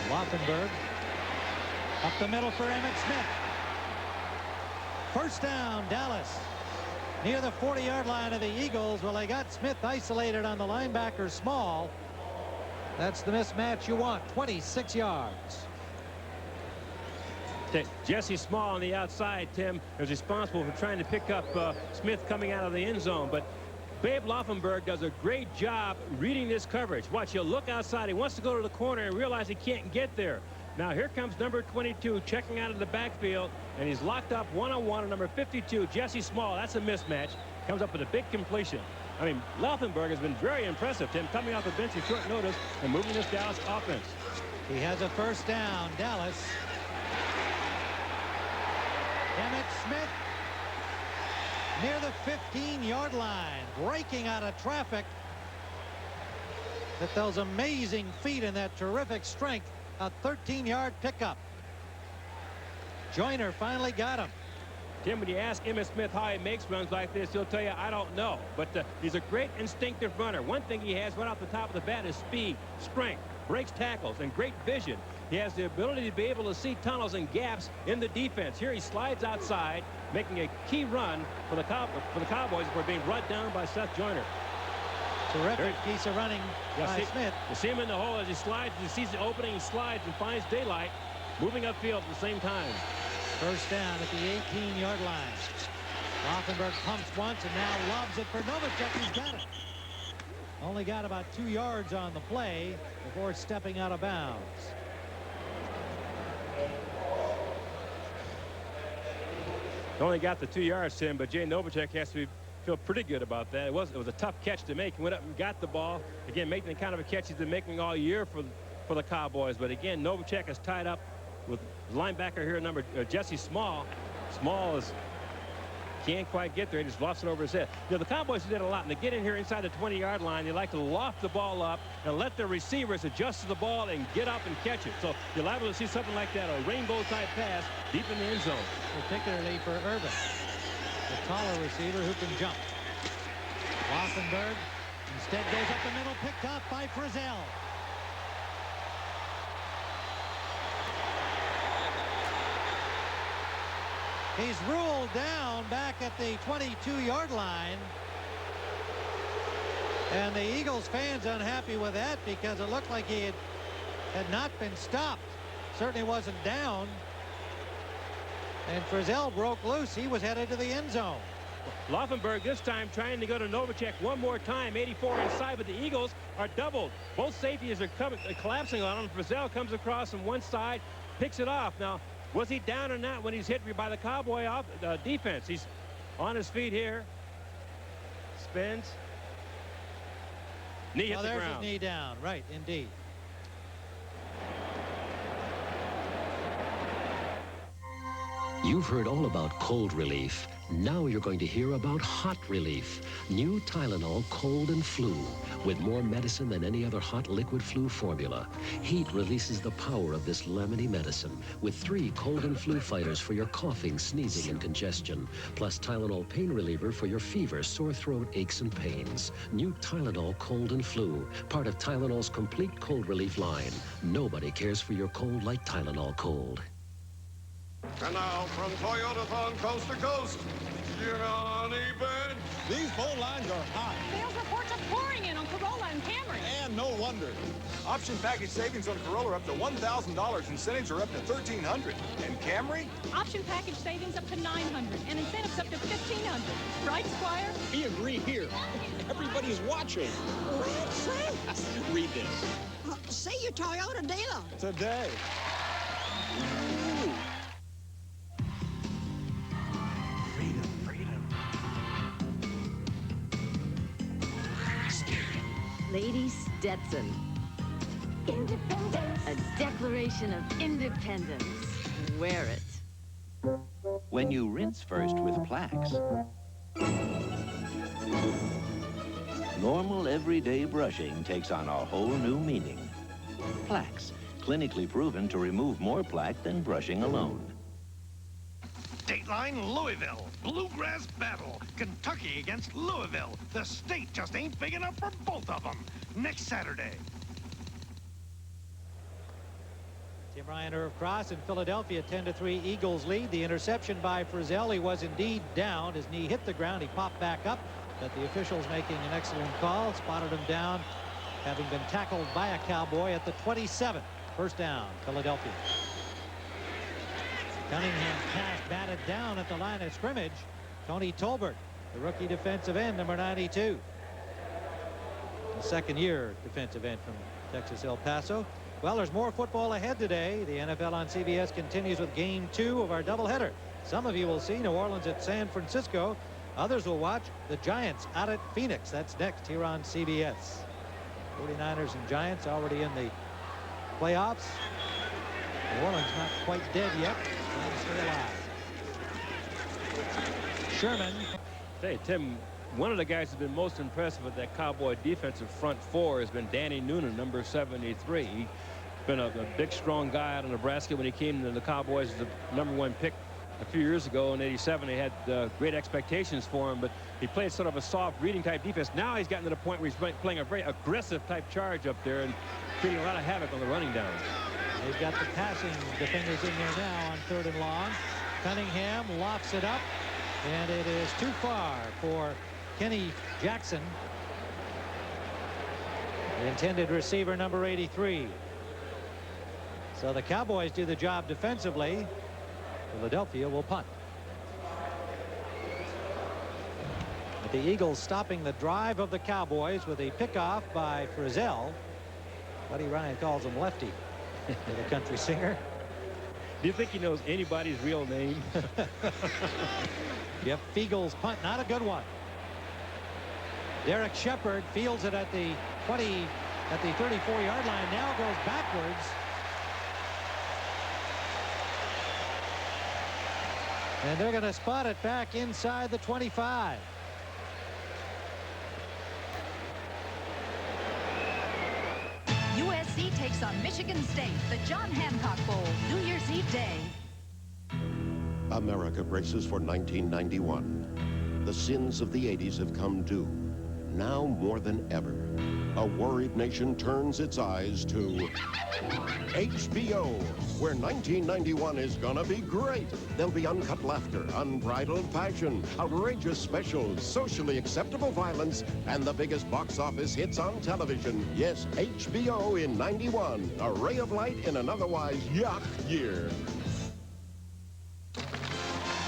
Laufenberg up the middle for Emmitt Smith. First down, Dallas. Near the 40-yard line of the Eagles. Well, they got Smith isolated on the linebacker Small. That's the mismatch you want. 26 yards. Jesse Small on the outside, Tim, is responsible for trying to pick up Smith coming out of the end zone. But Babe Laufenberg does a great job reading this coverage. Watch, he'll look outside. He wants to go to the corner and realize he can't get there. Now here comes number 22 checking out of the backfield, and he's locked up one-on-one on number 52, Jesse Small. That's a mismatch. Comes up with a big completion. I mean, Laufenberg has been very impressive, Tim, coming off the bench at short notice and moving this Dallas offense. He has a first down, Dallas. Emmitt Smith near the 15-yard line, breaking out of traffic with those amazing feet and that terrific strength. A 13-yard pickup. Joyner finally got him. Tim, when you ask Emmitt Smith how he makes runs like this, he'll tell you, I don't know. But he's a great instinctive runner. One thing he has right off the top of the bat is speed, strength, breaks tackles, and great vision. He has the ability to be able to see tunnels and gaps in the defense. Here he slides outside, making a key run for the Cowboys before being run down by Seth Joyner. Terrific piece of running by Smith. You see him in the hole as he slides. He sees the opening, he slides and finds daylight, moving upfield at the same time. First down at the 18-yard line. Laufenberg pumps once and now lobs it for Novacek. He's got it. Only got about 2 yards on the play before stepping out of bounds. Only got the 2 yards, Tim, but Jay Novacek has to feel pretty good about that. It was a tough catch to make. He went up and got the ball. Again, making the kind of a catch he's been making all year for the Cowboys. But again, Novacek is tied up with linebacker here, number Jesse Small. Small can't quite get there. He just lofts it over his head. You know, the Cowboys did a lot, and they get in here inside the 20-yard line. They like to loft the ball up and let their receivers adjust to the ball and get up and catch it. So you're liable to see something like that, a rainbow-type pass deep in the end zone. Particularly for Irvin, the taller receiver who can jump. Laufenberg Instead goes up the middle, picked off by Frizzell. He's ruled down back at the 22-yard line. And the Eagles fans unhappy with that because it looked like he had not been stopped. Certainly wasn't down. And Frizzell broke loose. He was headed to the end zone. Laufenberg this time trying to go to Novacek one more time. 84 inside, but the Eagles are doubled. Both safeties are collapsing on him. Frizzell comes across from one side, picks it off. Now, was he down or not when he's hit by the Cowboy defense? He's on his feet here. Spins. Knee hit the ground. There's his knee down. Right, indeed. You've heard all about cold relief. Now you're going to hear about hot relief. New Tylenol Cold and Flu with more medicine than any other hot liquid flu formula. Heat releases the power of this lemony medicine with 3 cold and flu fighters for your coughing, sneezing, and congestion, plus Tylenol pain reliever for your fever, sore throat, aches, and pains. New Tylenol Cold and Flu, part of Tylenol's complete cold relief line. Nobody cares for your cold like Tylenol Cold. And now from Toyotathon coast to coast, Johnny Bench. These phone lines are hot. Sales reports are pouring in on Corolla and Camry. And no wonder. Option package savings on Corolla are up to $1,000. Incentives are up to $1,300. And Camry? Option package savings up to $900 and incentives up to $1,500. Right, Squire? We agree here. Everybody's watching. Let's see. Read this. See your Toyota dealer. Today. Lady Stetson. Independence. A declaration of independence. Wear it. When you rinse first with Plax, normal everyday brushing takes on a whole new meaning. Plax, clinically proven to remove more plaque than brushing alone. Dateline Louisville. Bluegrass battle. Kentucky against Louisville. The state just ain't big enough for both of them. Next Saturday. Tim Ryan Irv Cross in Philadelphia, 10-3 Eagles lead. The interception by Frizzell. He was indeed down. His knee hit the ground. He popped back up, but the officials making an excellent call. Spotted him down, having been tackled by a Cowboy at the 27. First down, Philadelphia. Cunningham's pass batted down at the line of scrimmage. Tony Tolbert, the rookie defensive end, number 92. The second-year defensive end from Texas El Paso. Well, there's more football ahead today. The NFL on CBS continues with Game 2 of our doubleheader. Some of you will see New Orleans at San Francisco. Others will watch the Giants out at Phoenix. That's next here on CBS. 49ers and Giants already in the playoffs. New Orleans not quite dead yet. Stay alive. Sherman. Hey, Tim, one of the guys who's been most impressive with that Cowboy defensive front four has been Danny Noonan, number 73. He's been a big, strong guy out of Nebraska when he came to the Cowboys as the #1 pick a few years ago in '87. They had great expectations for him, but he played sort of a soft reading type defense. Now he's gotten to the point where he's playing a very aggressive type charge up there and creating a lot of havoc on the running down. They've got the passing defenders in there now on 3rd and long. Cunningham lofts it up, and it is too far for Kenny Jackson, the intended receiver, number 83. So the Cowboys do the job defensively. Philadelphia will punt. But the Eagles stopping the drive of the Cowboys with a pickoff by Frizzell. Buddy Ryan calls him Lefty, the country singer. Do you think he knows anybody's real name? Jeff Fiegel's punt, not a good one. Derek Shepard fields it at the 34-yard line, now goes backwards. And they're going to spot it back inside the 25. USC takes on Michigan State, the John Hancock Bowl, New Year's Eve day. America braces for 1991. The sins of the 80s have come due. now more than ever, a worried nation turns its eyes to HBO, where 1991 is gonna be great. There'll be uncut laughter, unbridled passion, outrageous specials, socially acceptable violence, and the biggest box office hits on television. Yes, HBO in 91, a ray of light in an otherwise yuck year.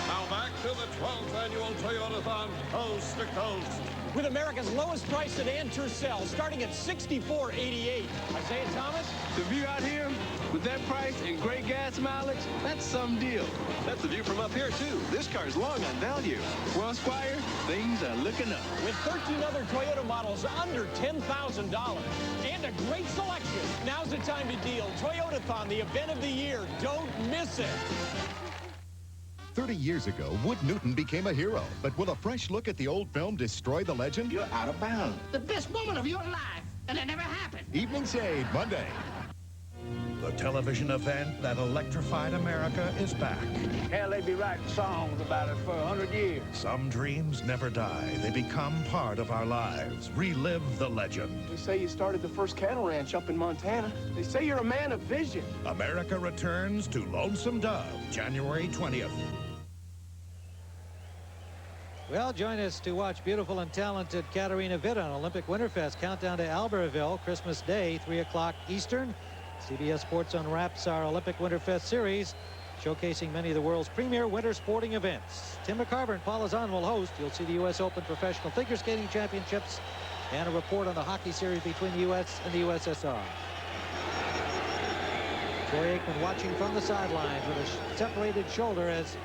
Now back to the 12th annual Toyotathon, coast to coast. With America's lowest price sedan Tercel, starting at $64.88. Isaiah Thomas? The view out here, with that price and great gas mileage, that's some deal. That's the view from up here, too. This car's long on value. Well, Squire, things are looking up. With 13 other Toyota models under $10,000 and a great selection. Now's the time to deal. Toyotathon, the event of the year. Don't miss it. 30 years ago, Wood Newton became a hero. But will a fresh look at the old film destroy the legend? You're out of bounds. The best moment of your life, and it never happened. Evening Shade, Monday. The television event that electrified America is back. Hell, they be writing songs about it for 100 years. Some dreams never die. They become part of our lives. Relive the legend. They say you started the first cattle ranch up in Montana. They say you're a man of vision. America returns to Lonesome Dove, January 20th. Well, join us to watch beautiful and talented Katarina Witt on Olympic Winterfest. Countdown to Albertville, Christmas Day, 3 o'clock Eastern. CBS Sports unwraps our Olympic Winterfest series, showcasing many of the world's premier winter sporting events. Tim McCarver and Paul Azan will host. You'll see the U.S. Open Professional Figure Skating Championships and a report on the hockey series between the U.S. and the USSR. Troy Aikman watching from the sidelines with a separated shoulder as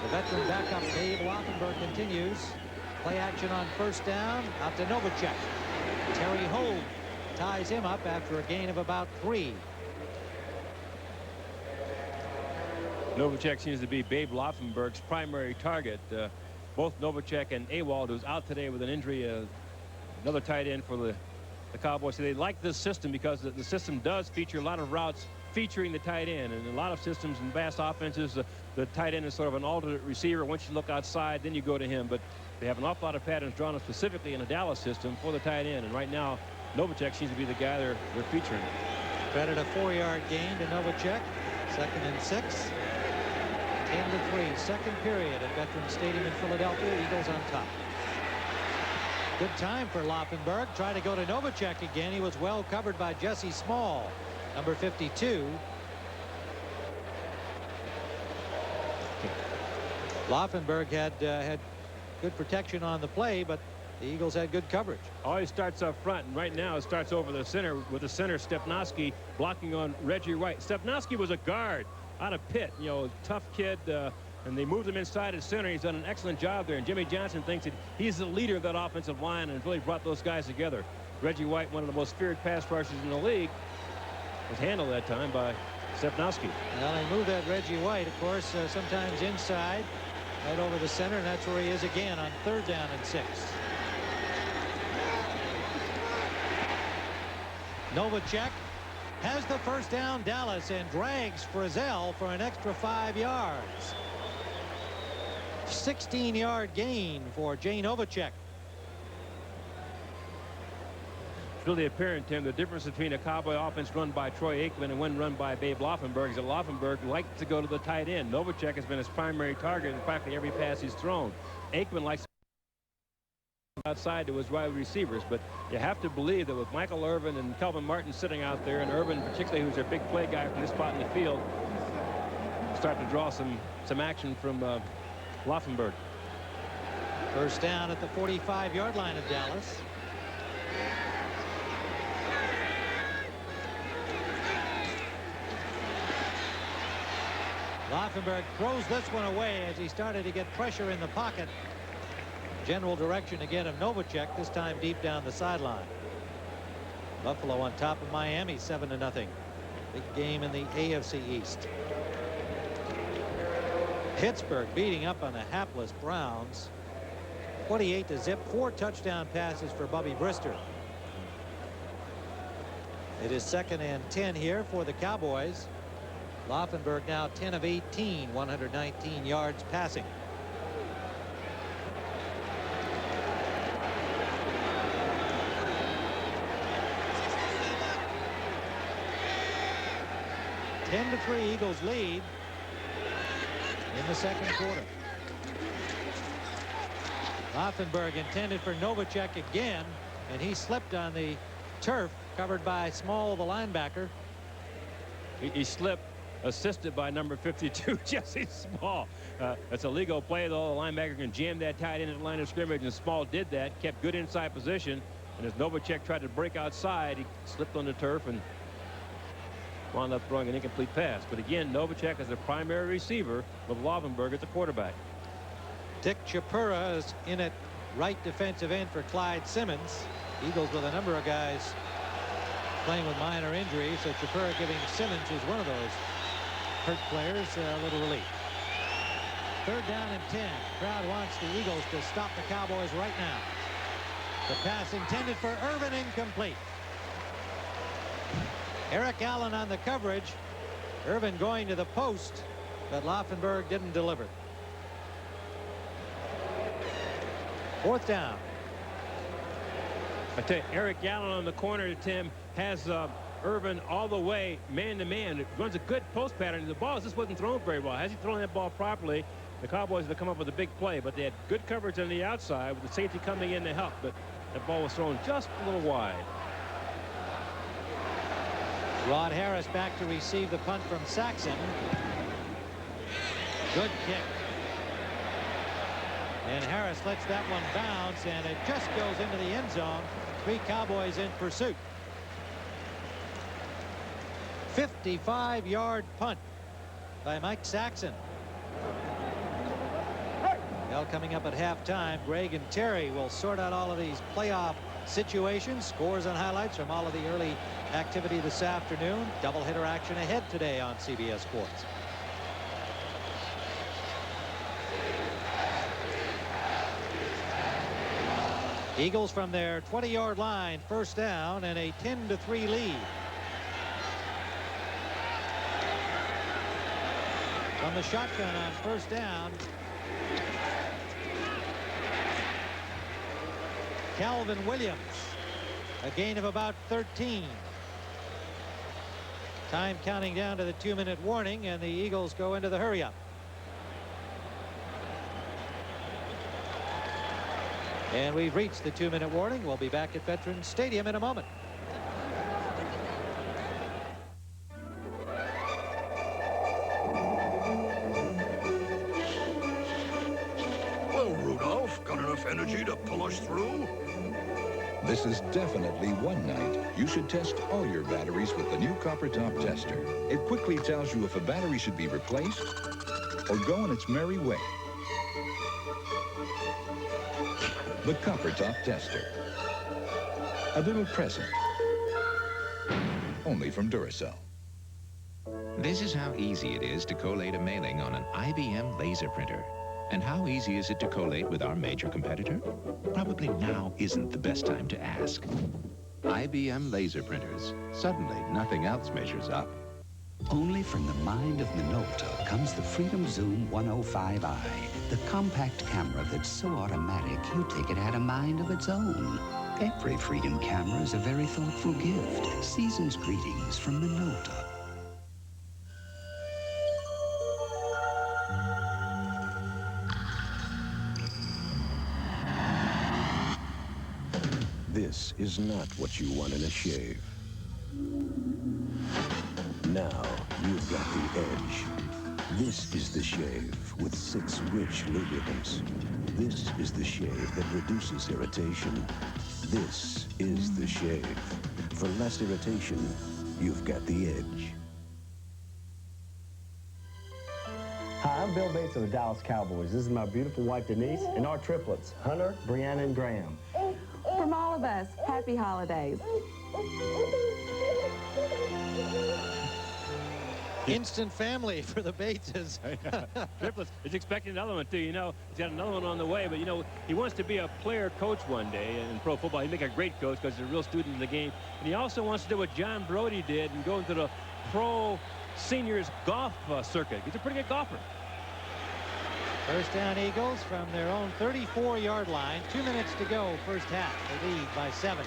the veteran backup Babe Laufenberg continues. Play action on first down. Out to Novacek. Terry Hogue ties him up after a gain of about 3. Novacek seems to be Babe Laufenberg's primary target. Both Novacek and Awald, who's out today with an injury, another tight end for the Cowboys. So they like this system because the system does feature a lot of routes featuring the tight end. And a lot of systems and vast offenses, the tight end is sort of an alternate receiver. Once you look outside, then you go to him. But they have an awful lot of patterns drawn up specifically in a Dallas system for the tight end. And right now, Novacek seems to be the guy they're featuring. Credit a 4-yard gain to Novacek. 2nd and 6. 10-3. Second period at Veterans Stadium in Philadelphia. Eagles on top. Good time for Laufenberg. Try to go to Novacek again. He was well covered by Jesse Small, number 52. Laufenberg had good protection on the play, but the Eagles had good coverage. Always starts up front, and right now it starts over the center with the center Stepnoski blocking on Reggie White. Stepnoski was a guard out of Pitt, you know, tough kid, and they moved him inside at center. He's done an excellent job there, and Jimmy Johnson thinks that he's the leader of that offensive line and really brought those guys together. Reggie White, one of the most feared pass rushers in the league, was handled that time by Stepnoski. Well, they moved that Reggie White, of course, sometimes inside, right over the center, and that's where he is again on 3rd down and 6. Novacek has the first down, Dallas, and drags Frizzell for an extra 5 yards. 16-yard gain for Jay Novacek. It's really apparent, Tim, the difference between a Cowboy offense run by Troy Aikman and one run by Babe Laufenberg is that Laufenberg likes to go to the tight end. Novacek has been his primary target in practically every pass he's thrown. Aikman likes outside to his wide receivers, but you have to believe that with Michael Irvin and Kelvin Martin sitting out there, and Irvin particularly, who's their big play guy from this spot in the field, start to draw some action from Laufenberg. First down at the 45-yard line of Dallas. Laufenberg throws this one away as he started to get pressure in the pocket. General direction again of Novacek, this time deep down the sideline. Buffalo on top of Miami 7-0. Big game in the AFC East. Pittsburgh beating up on the hapless Browns 28-0. 4 touchdown passes for Bubby Brister. It is 2nd and 10 here for the Cowboys. Laufenberg now 10 of 18, 119 yards passing. 10-3 Eagles lead in the second quarter. Laufenberg intended for Novacek again, and he slipped on the turf, covered by Small, the linebacker. He slipped, assisted by number 52, Jesse Small. It's a legal play, though. The linebacker can jam that tight end at the line of scrimmage, and Small did that, kept good inside position. And as Novacek tried to break outside, he slipped on the turf and wound up throwing an incomplete pass. But again, Novacek is the primary receiver with Laufenberg at the quarterback. Dick Chapura is in at right defensive end for Clyde Simmons. Eagles with a number of guys playing with minor injuries, so Chapura giving Simmons, who's one of those hurt players, a little relief. 3rd down and 10. Crowd wants the Eagles to stop the Cowboys right now. The pass intended for Irvin, incomplete. Eric Allen on the coverage. Irvin going to the post, but Laufenberg didn't deliver. 4th down. I tell you, Eric Allen on the corner, Tim, has Irvin all the way man-to-man. It runs a good post pattern. The ball just wasn't thrown very well. Has he thrown that ball properly, the Cowboys have come up with a big play, but they had good coverage on the outside with the safety coming in to help, but the ball was thrown just a little wide. Rod Harris back to receive the punt from Saxon. Good kick. And Harris lets that one bounce, and it just goes into the end zone. 3 Cowboys in pursuit. 55-yard punt by Mike Saxon. Well, coming up at halftime, Greg and Terry will sort out all of these playoff situations, scores and highlights from all of the early activity this afternoon. Doubleheader action ahead today on CBS Sports. Eagles from their 20-yard line, 1st down, and a 10-3 lead. From the shotgun on 1st down, Calvin Williams, a gain of about 13. Time counting down to the 2-minute warning, and the Eagles go into the hurry-up. And we've reached the 2-minute warning. We'll be back at Veterans Stadium in a moment. Well, Rudolph, got enough energy to pull us through? This is definitely one night you should test all your batteries with the new Copper Top Tester. It quickly tells you if a battery should be replaced or go on its merry way. The Copper Top Tester. A little present. Only from Duracell. This is how easy it is to collate a mailing on an IBM laser printer. And how easy is it to collate with our major competitor? Probably now isn't the best time to ask. IBM laser printers. Suddenly, nothing else measures up. Only from the mind of Minolta comes the Freedom Zoom 105i, the compact camera that's so automatic you take it had a mind of its own. Every Freedom camera is a very thoughtful gift. Season's greetings from Minolta. This is not what you want in a shave. Now you've got the edge. This is the shave with 6 rich lubricants. This is the shave that reduces irritation. This is the shave. For less irritation, you've got the edge. Hi, I'm Bill Bates of the Dallas Cowboys. This is my beautiful wife, Denise, and our triplets, Hunter, Brianna, and Graham. From all of us, happy holidays. Instant family for the Bateses. Triplets. He's expecting another one, too. You know, he's got another one on the way, but, you know, he wants to be a player coach one day in pro football. He'd make a great coach because he's a real student in the game. And he also wants to do what John Brody did and go into the pro seniors golf circuit. He's a pretty good golfer. 1st down Eagles from their own 34-yard line. 2 minutes to go, first half. They lead by 7.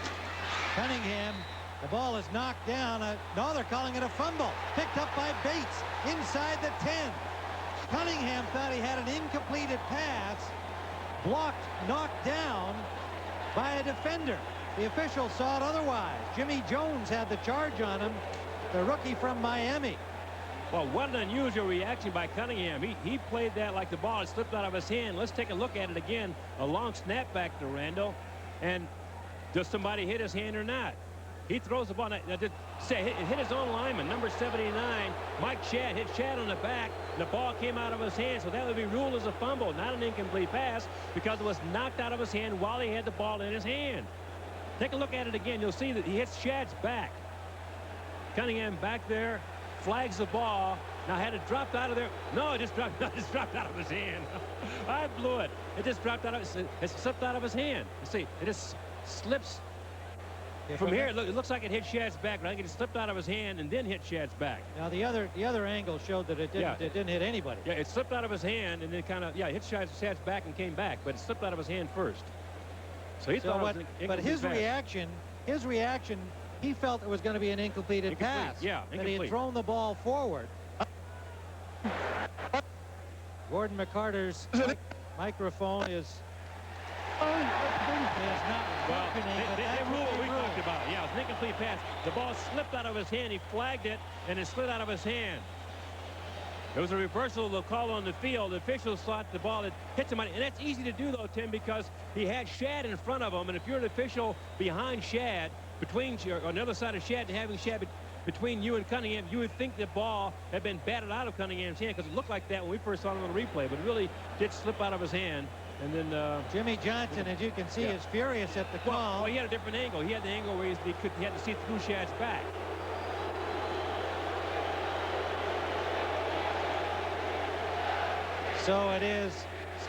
Cunningham The ball is knocked down. No, they're calling it a fumble. Picked up by Bates inside the 10. Cunningham thought he had an incompleted pass. Blocked, knocked down by a defender. The officials saw it otherwise. Jimmy Jones had the charge on him, the rookie from Miami. Well, what an unusual reaction by Cunningham. He played that like the ball had slipped out of his hand. Let's take a look at it again. A long snap back to Randall. And does somebody hit his hand or not? He throws the ball. Now, it hit his own lineman, number 79. Mike Shadd hit Shadd on the back. And the ball came out of his hand, so that would be ruled as a fumble, not an incomplete pass, because it was knocked out of his hand while he had the ball in his hand. Take a look at it again. You'll see that he hits Shadd's back. Cunningham back there, flags the ball. Now, had it dropped out of there? No, it just dropped out of his hand. I blew it. It just dropped out of it slipped out of his hand. You see, it just slips. From here, it looks like it hit Shadd's back, but I think it slipped out of his hand and then hit Shadd's back. Now the other angle showed that it didn't hit anybody. Yeah, it slipped out of his hand and then kind of hit Shadd's back and came back, but it slipped out of his hand first. So he thought it was but his reaction, he felt it was going to be an incompleted pass. Yeah, that he had thrown the ball forward. Gordon McCarter's microphone is not functioning. They ruled what we talked about. Yeah, it was an incomplete pass. The ball slipped out of his hand. He flagged it, and it slid out of his hand. It was a reversal of the call on the field. The officials thought the ball had hit somebody. And that's easy to do, though, Tim, because he had Shadd in front of him. And if you're an official behind Shadd, on the other side of Shadd, and having Shadd between you and Cunningham, you would think the ball had been batted out of Cunningham's hand, because it looked like that when we first saw him on the replay. But it really did slip out of his hand. And then Jimmy Johnson, as you can see, is furious at the call. Well, he had a different angle. He had the angle where he had to see through Shadd's back. So it is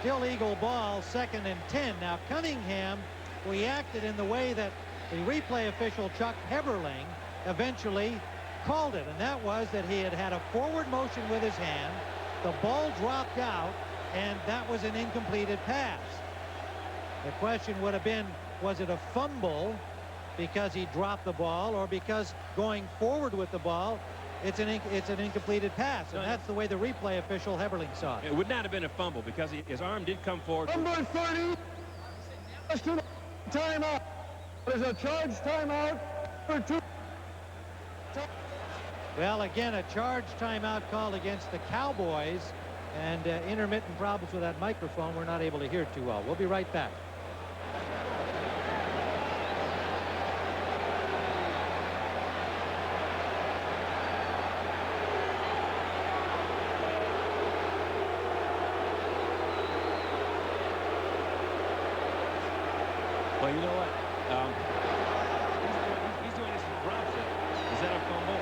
still Eagle ball, 2nd and 10. Now Cunningham reacted in the way that the replay official Chuck Heberling eventually called it, and that was that he had had a forward motion with his hand. The ball dropped out, and that was an incompleted pass. The question would have been, was it a fumble because he dropped the ball, or because going forward with the ball, it's an incompleted pass? And that's the way the replay official Heberling saw it. It would not have been a fumble because his arm did come forward. Number 30, timeout. There's a charge timeout for 2. Well, again, a charge timeout called against the Cowboys, and intermittent problems with that microphone. We're not able to hear too well. We'll be right back. Well, you know what? He's doing this from drops it. Is that a fumble?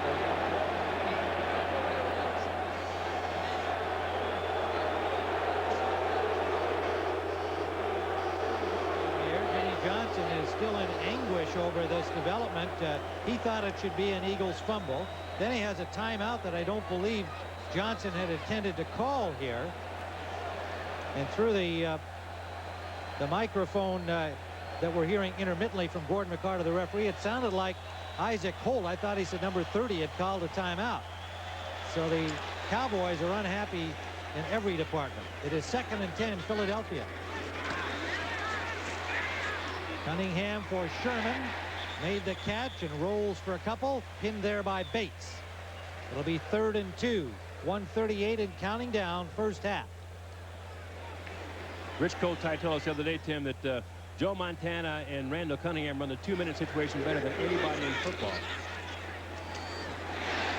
Johnson is still in anguish over this development. He thought it should be an Eagles fumble. Then he has a timeout that I don't believe Johnson had intended to call here. And through the microphone that we're hearing intermittently from Gordon McCarter, the referee, it sounded like Isaac Holt, I thought he said number 30, had called a timeout. So the Cowboys are unhappy in every department. It is 2nd and 10, Philadelphia. Cunningham for Sherman, made the catch and rolls for a couple, pinned there by Bates. It'll be 3rd and 2, 1:38 and counting down, first half. Rich Kotite told us the other day, Tim, that Joe Montana and Randall Cunningham run the 2-minute situation better than anybody in football.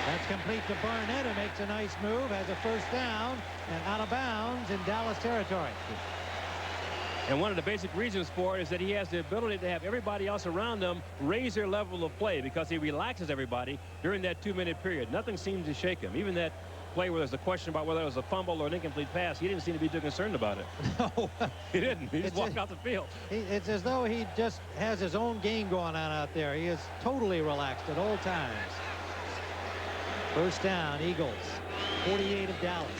That's complete to Barnett, who makes a nice move, has a first down, and out of bounds in Dallas territory. And one of the basic reasons for it is that he has the ability to have everybody else around him raise their level of play, because he relaxes everybody during that 2-minute period. Nothing seems to shake him. Even that play where there's a question about whether it was a fumble or an incomplete pass, he didn't seem to be too concerned about it. No. He didn't. He just walked out the field. It's as though he just has his own game going on out there. He is totally relaxed at all times. First down, Eagles, 48 of Dallas.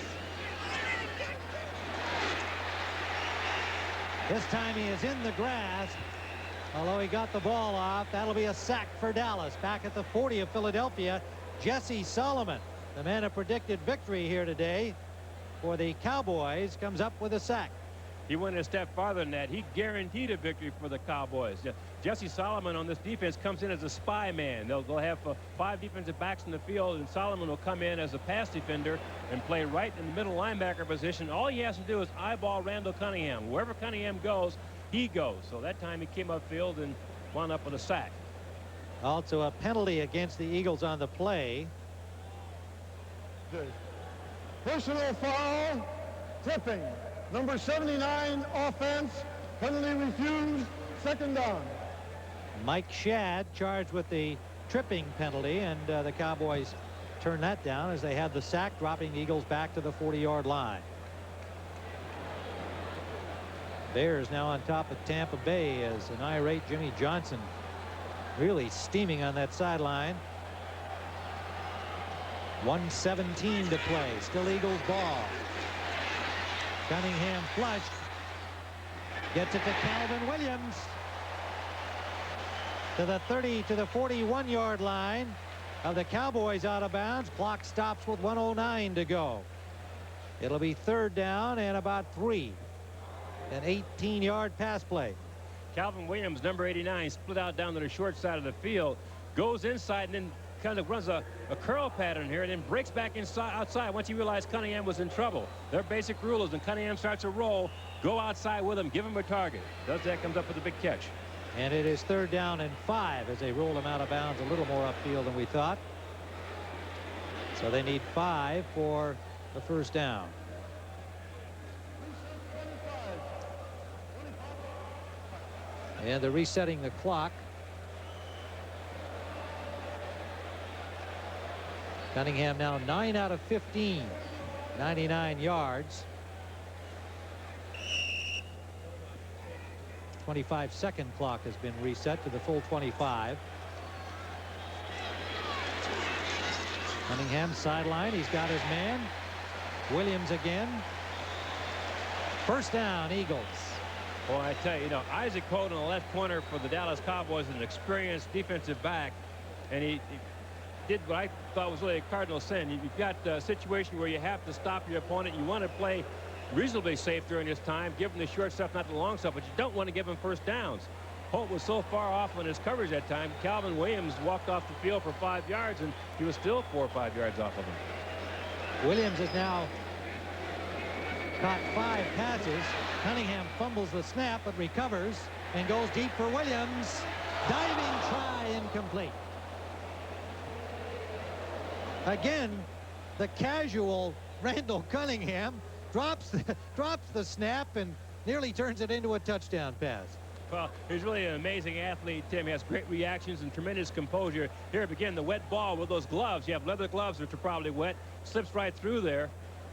This time he is in the grass. Although he got the ball off, that'll be a sack for Dallas. Back at the 40 of Philadelphia, Jesse Solomon, the man who predicted victory here today for the Cowboys, comes up with a sack. He went a step farther than that. He guaranteed a victory for the Cowboys. Jesse Solomon on this defense comes in as a spy man. They'll have 5 defensive backs in the field, and Solomon will come in as a pass defender and play right in the middle linebacker position. All he has to do is eyeball Randall Cunningham. Wherever Cunningham goes, he goes. So that time he came upfield and wound up with a sack. Also a penalty against the Eagles on the play. Personal foul, tripping. Number 79, offense, penalty refused, 2nd down. Mike Shadd charged with the tripping penalty, and the Cowboys turned that down as they had the sack, dropping the Eagles back to the 40-yard line. Bears now on top of Tampa Bay as an irate Jimmy Johnson really steaming on that sideline. 1:17 to play. Still Eagles ball. Cunningham flushed. Gets it to Calvin Williams. To the 30 to the 41-yard line of the Cowboys out of bounds. Clock stops with 1:09 to go. It'll be 3rd down and about 3. An 18-yard pass play. Calvin Williams, number 89, split out down to the short side of the field, goes inside and then kind of runs a curl pattern here and then breaks back outside once he realized Cunningham was in trouble. Their basic rule is when Cunningham starts a roll, go outside with him, give him a target. Does that, comes up with a big catch. And it is 3rd down and 5 as they roll him out of bounds a little more upfield than we thought. So they need 5 for the 1st down. And they're resetting the clock. Cunningham now 9 out of 15, 99 yards. 25-second clock has been reset to the full 25. Cunningham sideline. He's got his man. Williams again. 1st down, Eagles. Well, I tell you, Isaac Holden, the left corner for the Dallas Cowboys, is an experienced defensive back, and he did what I thought was really a cardinal sin. You've got a situation where you have to stop your opponent. You want to play reasonably safe during this time, give him the short stuff, not the long stuff, but you don't want to give him 1st downs. Holt was so far off on his coverage that time. Calvin Williams walked off the field for 5 yards, and he was still 4 or 5 yards off of him. Williams has now caught 5 passes. Cunningham fumbles the snap but recovers and goes deep for Williams. Diving try, incomplete. Again, the casual Randall Cunningham drops the snap and nearly turns it into a touchdown pass. Well, he's really an amazing athlete, Tim. He has great reactions and tremendous composure. Here again, the wet ball with those gloves. You have leather gloves, which are probably wet. Slips right through there.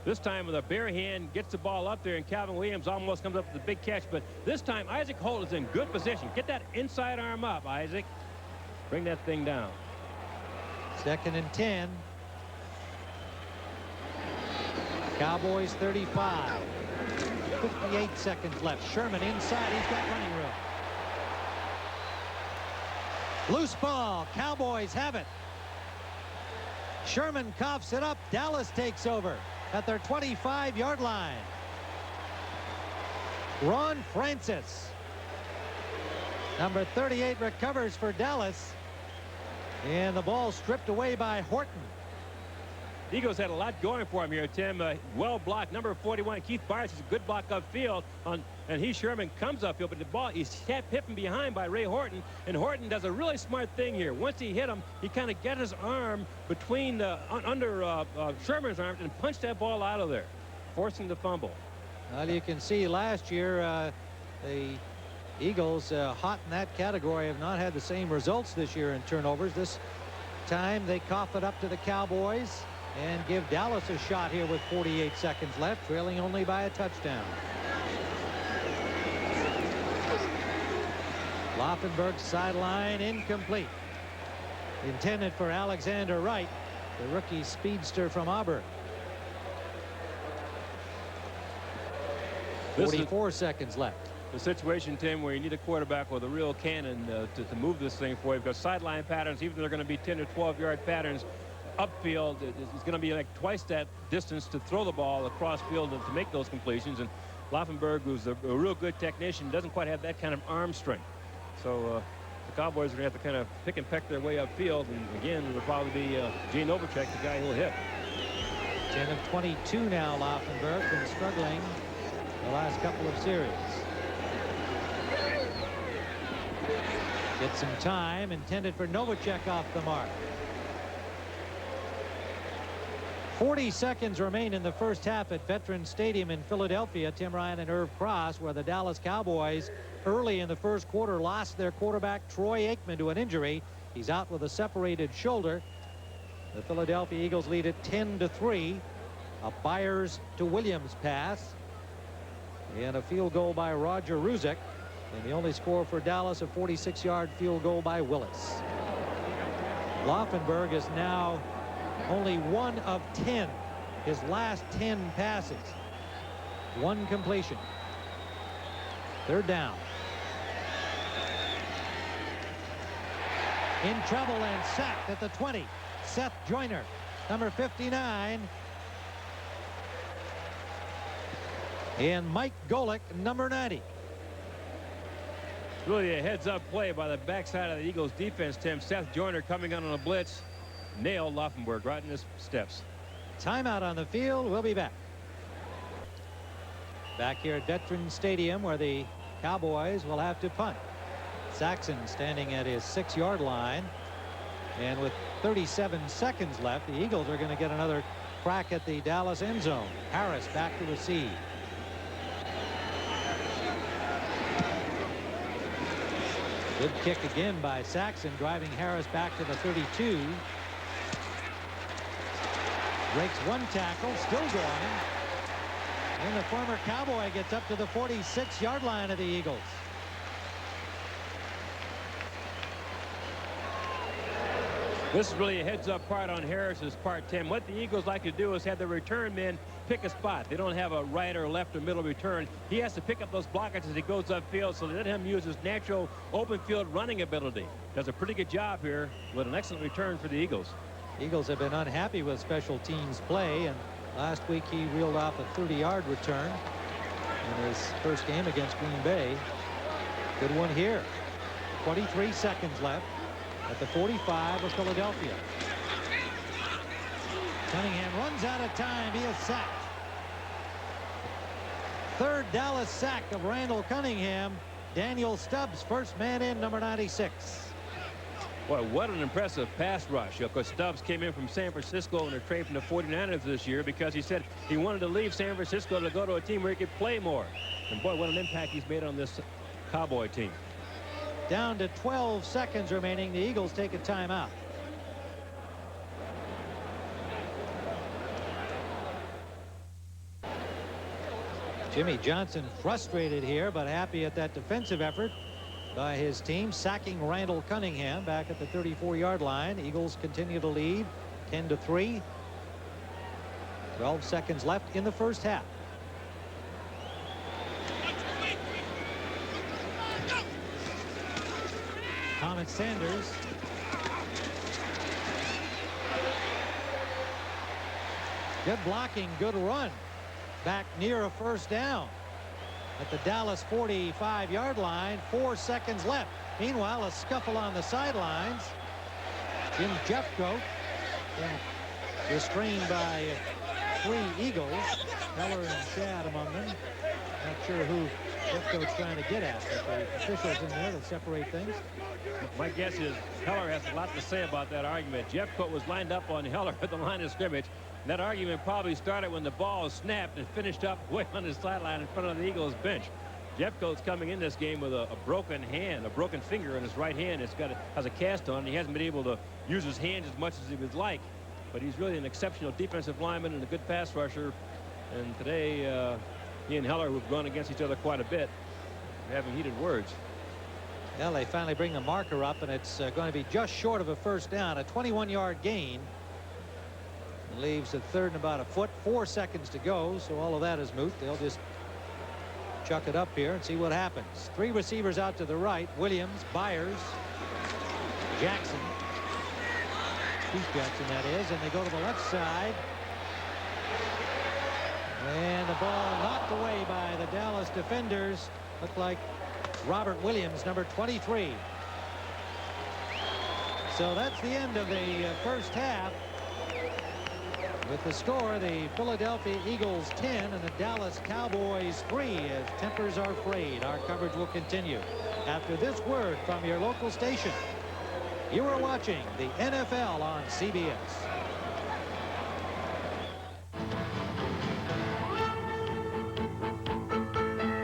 This time with a bare hand, gets the ball up there, and Calvin Williams almost comes up with a big catch. But this time, Isaac Holt is in good position. Get that inside arm up, Isaac. Bring that thing down. 2nd and 10. Cowboys 35. 58 seconds left. Sherman inside. He's got running room. Loose ball. Cowboys have it. Sherman coughs it up. Dallas takes over at their 25-yard line. Ron Francis, number 38, recovers for Dallas. And the ball stripped away by Horton. The Eagles had a lot going for him here, Tim. Well blocked. Number 41, Keith Byers, is a good block upfield. And Sherman comes upfield, but the ball is hit from behind by Ray Horton. And Horton does a really smart thing here. Once he hit him, he kind of got his arm between under Sherman's arm and punched that ball out of there, forcing the fumble. Well, you can see last year the Eagles, hot in that category, have not had the same results this year in turnovers. This time they cough it up to the Cowboys and give Dallas a shot here with 48 seconds left, trailing only by a touchdown. Laufenberg's sideline incomplete. Intended for Alexander Wright, the rookie speedster from Auburn. 44 seconds left. the situation, Tim, where you need a quarterback with a real cannon to move this thing for you, because sideline patterns, even though they're going to be 10 or 12-yard patterns, upfield it's going to be like twice that distance to throw the ball across field and to make those completions. And Laufenberg, who's a real good technician, doesn't quite have that kind of arm strength. So the Cowboys are going to have to kind of pick and peck their way upfield. And again, it'll probably be Gene Novacek, the guy who'll hit. 10 of 22 now. Laufenberg been struggling the last couple of series. Get some time intended for Novacek off the mark. 40 seconds remain in the first half at Veterans Stadium in Philadelphia. Tim Ryan and Irv Cross, where the Dallas Cowboys early in the first quarter lost their quarterback Troy Aikman to an injury. He's out with a separated shoulder. The Philadelphia Eagles lead it 10-3. A Byers to Williams pass and a field goal by Roger Ruzek. And the only score for Dallas, a 46-yard field goal by Willis. Laufenberg is now only 1 of 10. His last 10 passes. 1 completion. Third down. In trouble and sacked at the 20. Seth Joyner, number 59. And Mike Golick, number 90. Really a heads-up play by the backside of the Eagles defense, Tim. Seth Joyner coming on a blitz. Nailed Laufenberg right in his steps. Timeout on the field. We'll be back. Back here at Veterans Stadium, where the Cowboys will have to punt. Saxon standing at his 6-yard line. And with 37 seconds left, the Eagles are going to get another crack at the Dallas end zone. Harris back to receive. Good kick again by Saxon, driving Harris back to the 32. Breaks 1 tackle, still going. And the former Cowboy gets up to the 46-yard line of the Eagles. This is really a heads-up part on Harris's part, Tim. What the Eagles like to do is have the return men pick a spot. They don't have a right or left or middle return. He has to pick up those blockers as he goes upfield, so they let him use his natural open field running ability. Does a pretty good job here with an excellent return for the Eagles. Eagles have been unhappy with special teams play, and last week he reeled off a 30-yard return in his first game against Green Bay. Good one here. 23 seconds left at the 45 of Philadelphia. Cunningham runs out of time. He is sacked. Third Dallas sack of Randall Cunningham. Daniel Stubbs, first man in, number 96. Boy, what an impressive pass rush. Of course, Stubbs came in from San Francisco in a trade from the 49ers this year because he said he wanted to leave San Francisco to go to a team where he could play more. And boy, what an impact he's made on this Cowboy team. Down to 12 seconds remaining. The Eagles take a timeout. Jimmy Johnson frustrated here, but happy at that defensive effort by his team, sacking Randall Cunningham back at the 34-yard line. Eagles continue to lead 10-3. 12 seconds left in the first half. Thomas Sanders. Good blocking, good run. Back near a first down at the Dallas 45-yard line. 4 seconds left. Meanwhile, a scuffle on the sidelines. Jim Jeffcoat restrained by 3 Eagles. Heller and Shad among them. Not sure who Jeffcoat's trying to get at, but the officials in there to separate things. My guess is Heller has a lot to say about that argument. Jeffcoat was lined up on Heller at the line of scrimmage. And that argument probably started when the ball snapped and finished up way on the sideline in front of the Eagles bench. Jeffcoat's coming in this game with a broken hand, a broken finger in his right hand. Has a cast on. He hasn't been able to use his hands as much as he would like. But he's really an exceptional defensive lineman and a good pass rusher. And today, he and Heller, who've gone against each other quite a bit, are having heated words. Well, they finally bring the marker up, and it's going to be just short of a first down. A 21-yard gain. It leaves a third and about a foot. 4 seconds to go, so all of that is moot. They'll just chuck it up here and see what happens. 3 receivers out to the right. Williams, Byers, Jackson. Keith Jackson, that is. And they go to the left side. And the ball knocked away by the Dallas defenders. Looked like Robert Williams, number 23. So that's the end of the first half. With the score, the Philadelphia Eagles 10 and the Dallas Cowboys 3, as tempers are frayed. Our coverage will continue after this word from your local station. You are watching the NFL on CBS.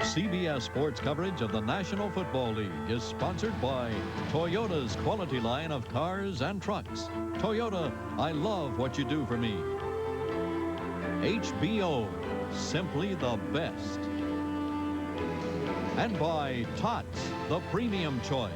CBS Sports coverage of the National Football League is sponsored by Toyota's quality line of cars and trucks. Toyota, I love what you do for me. HBO, simply the best. And by Tots, the premium choice.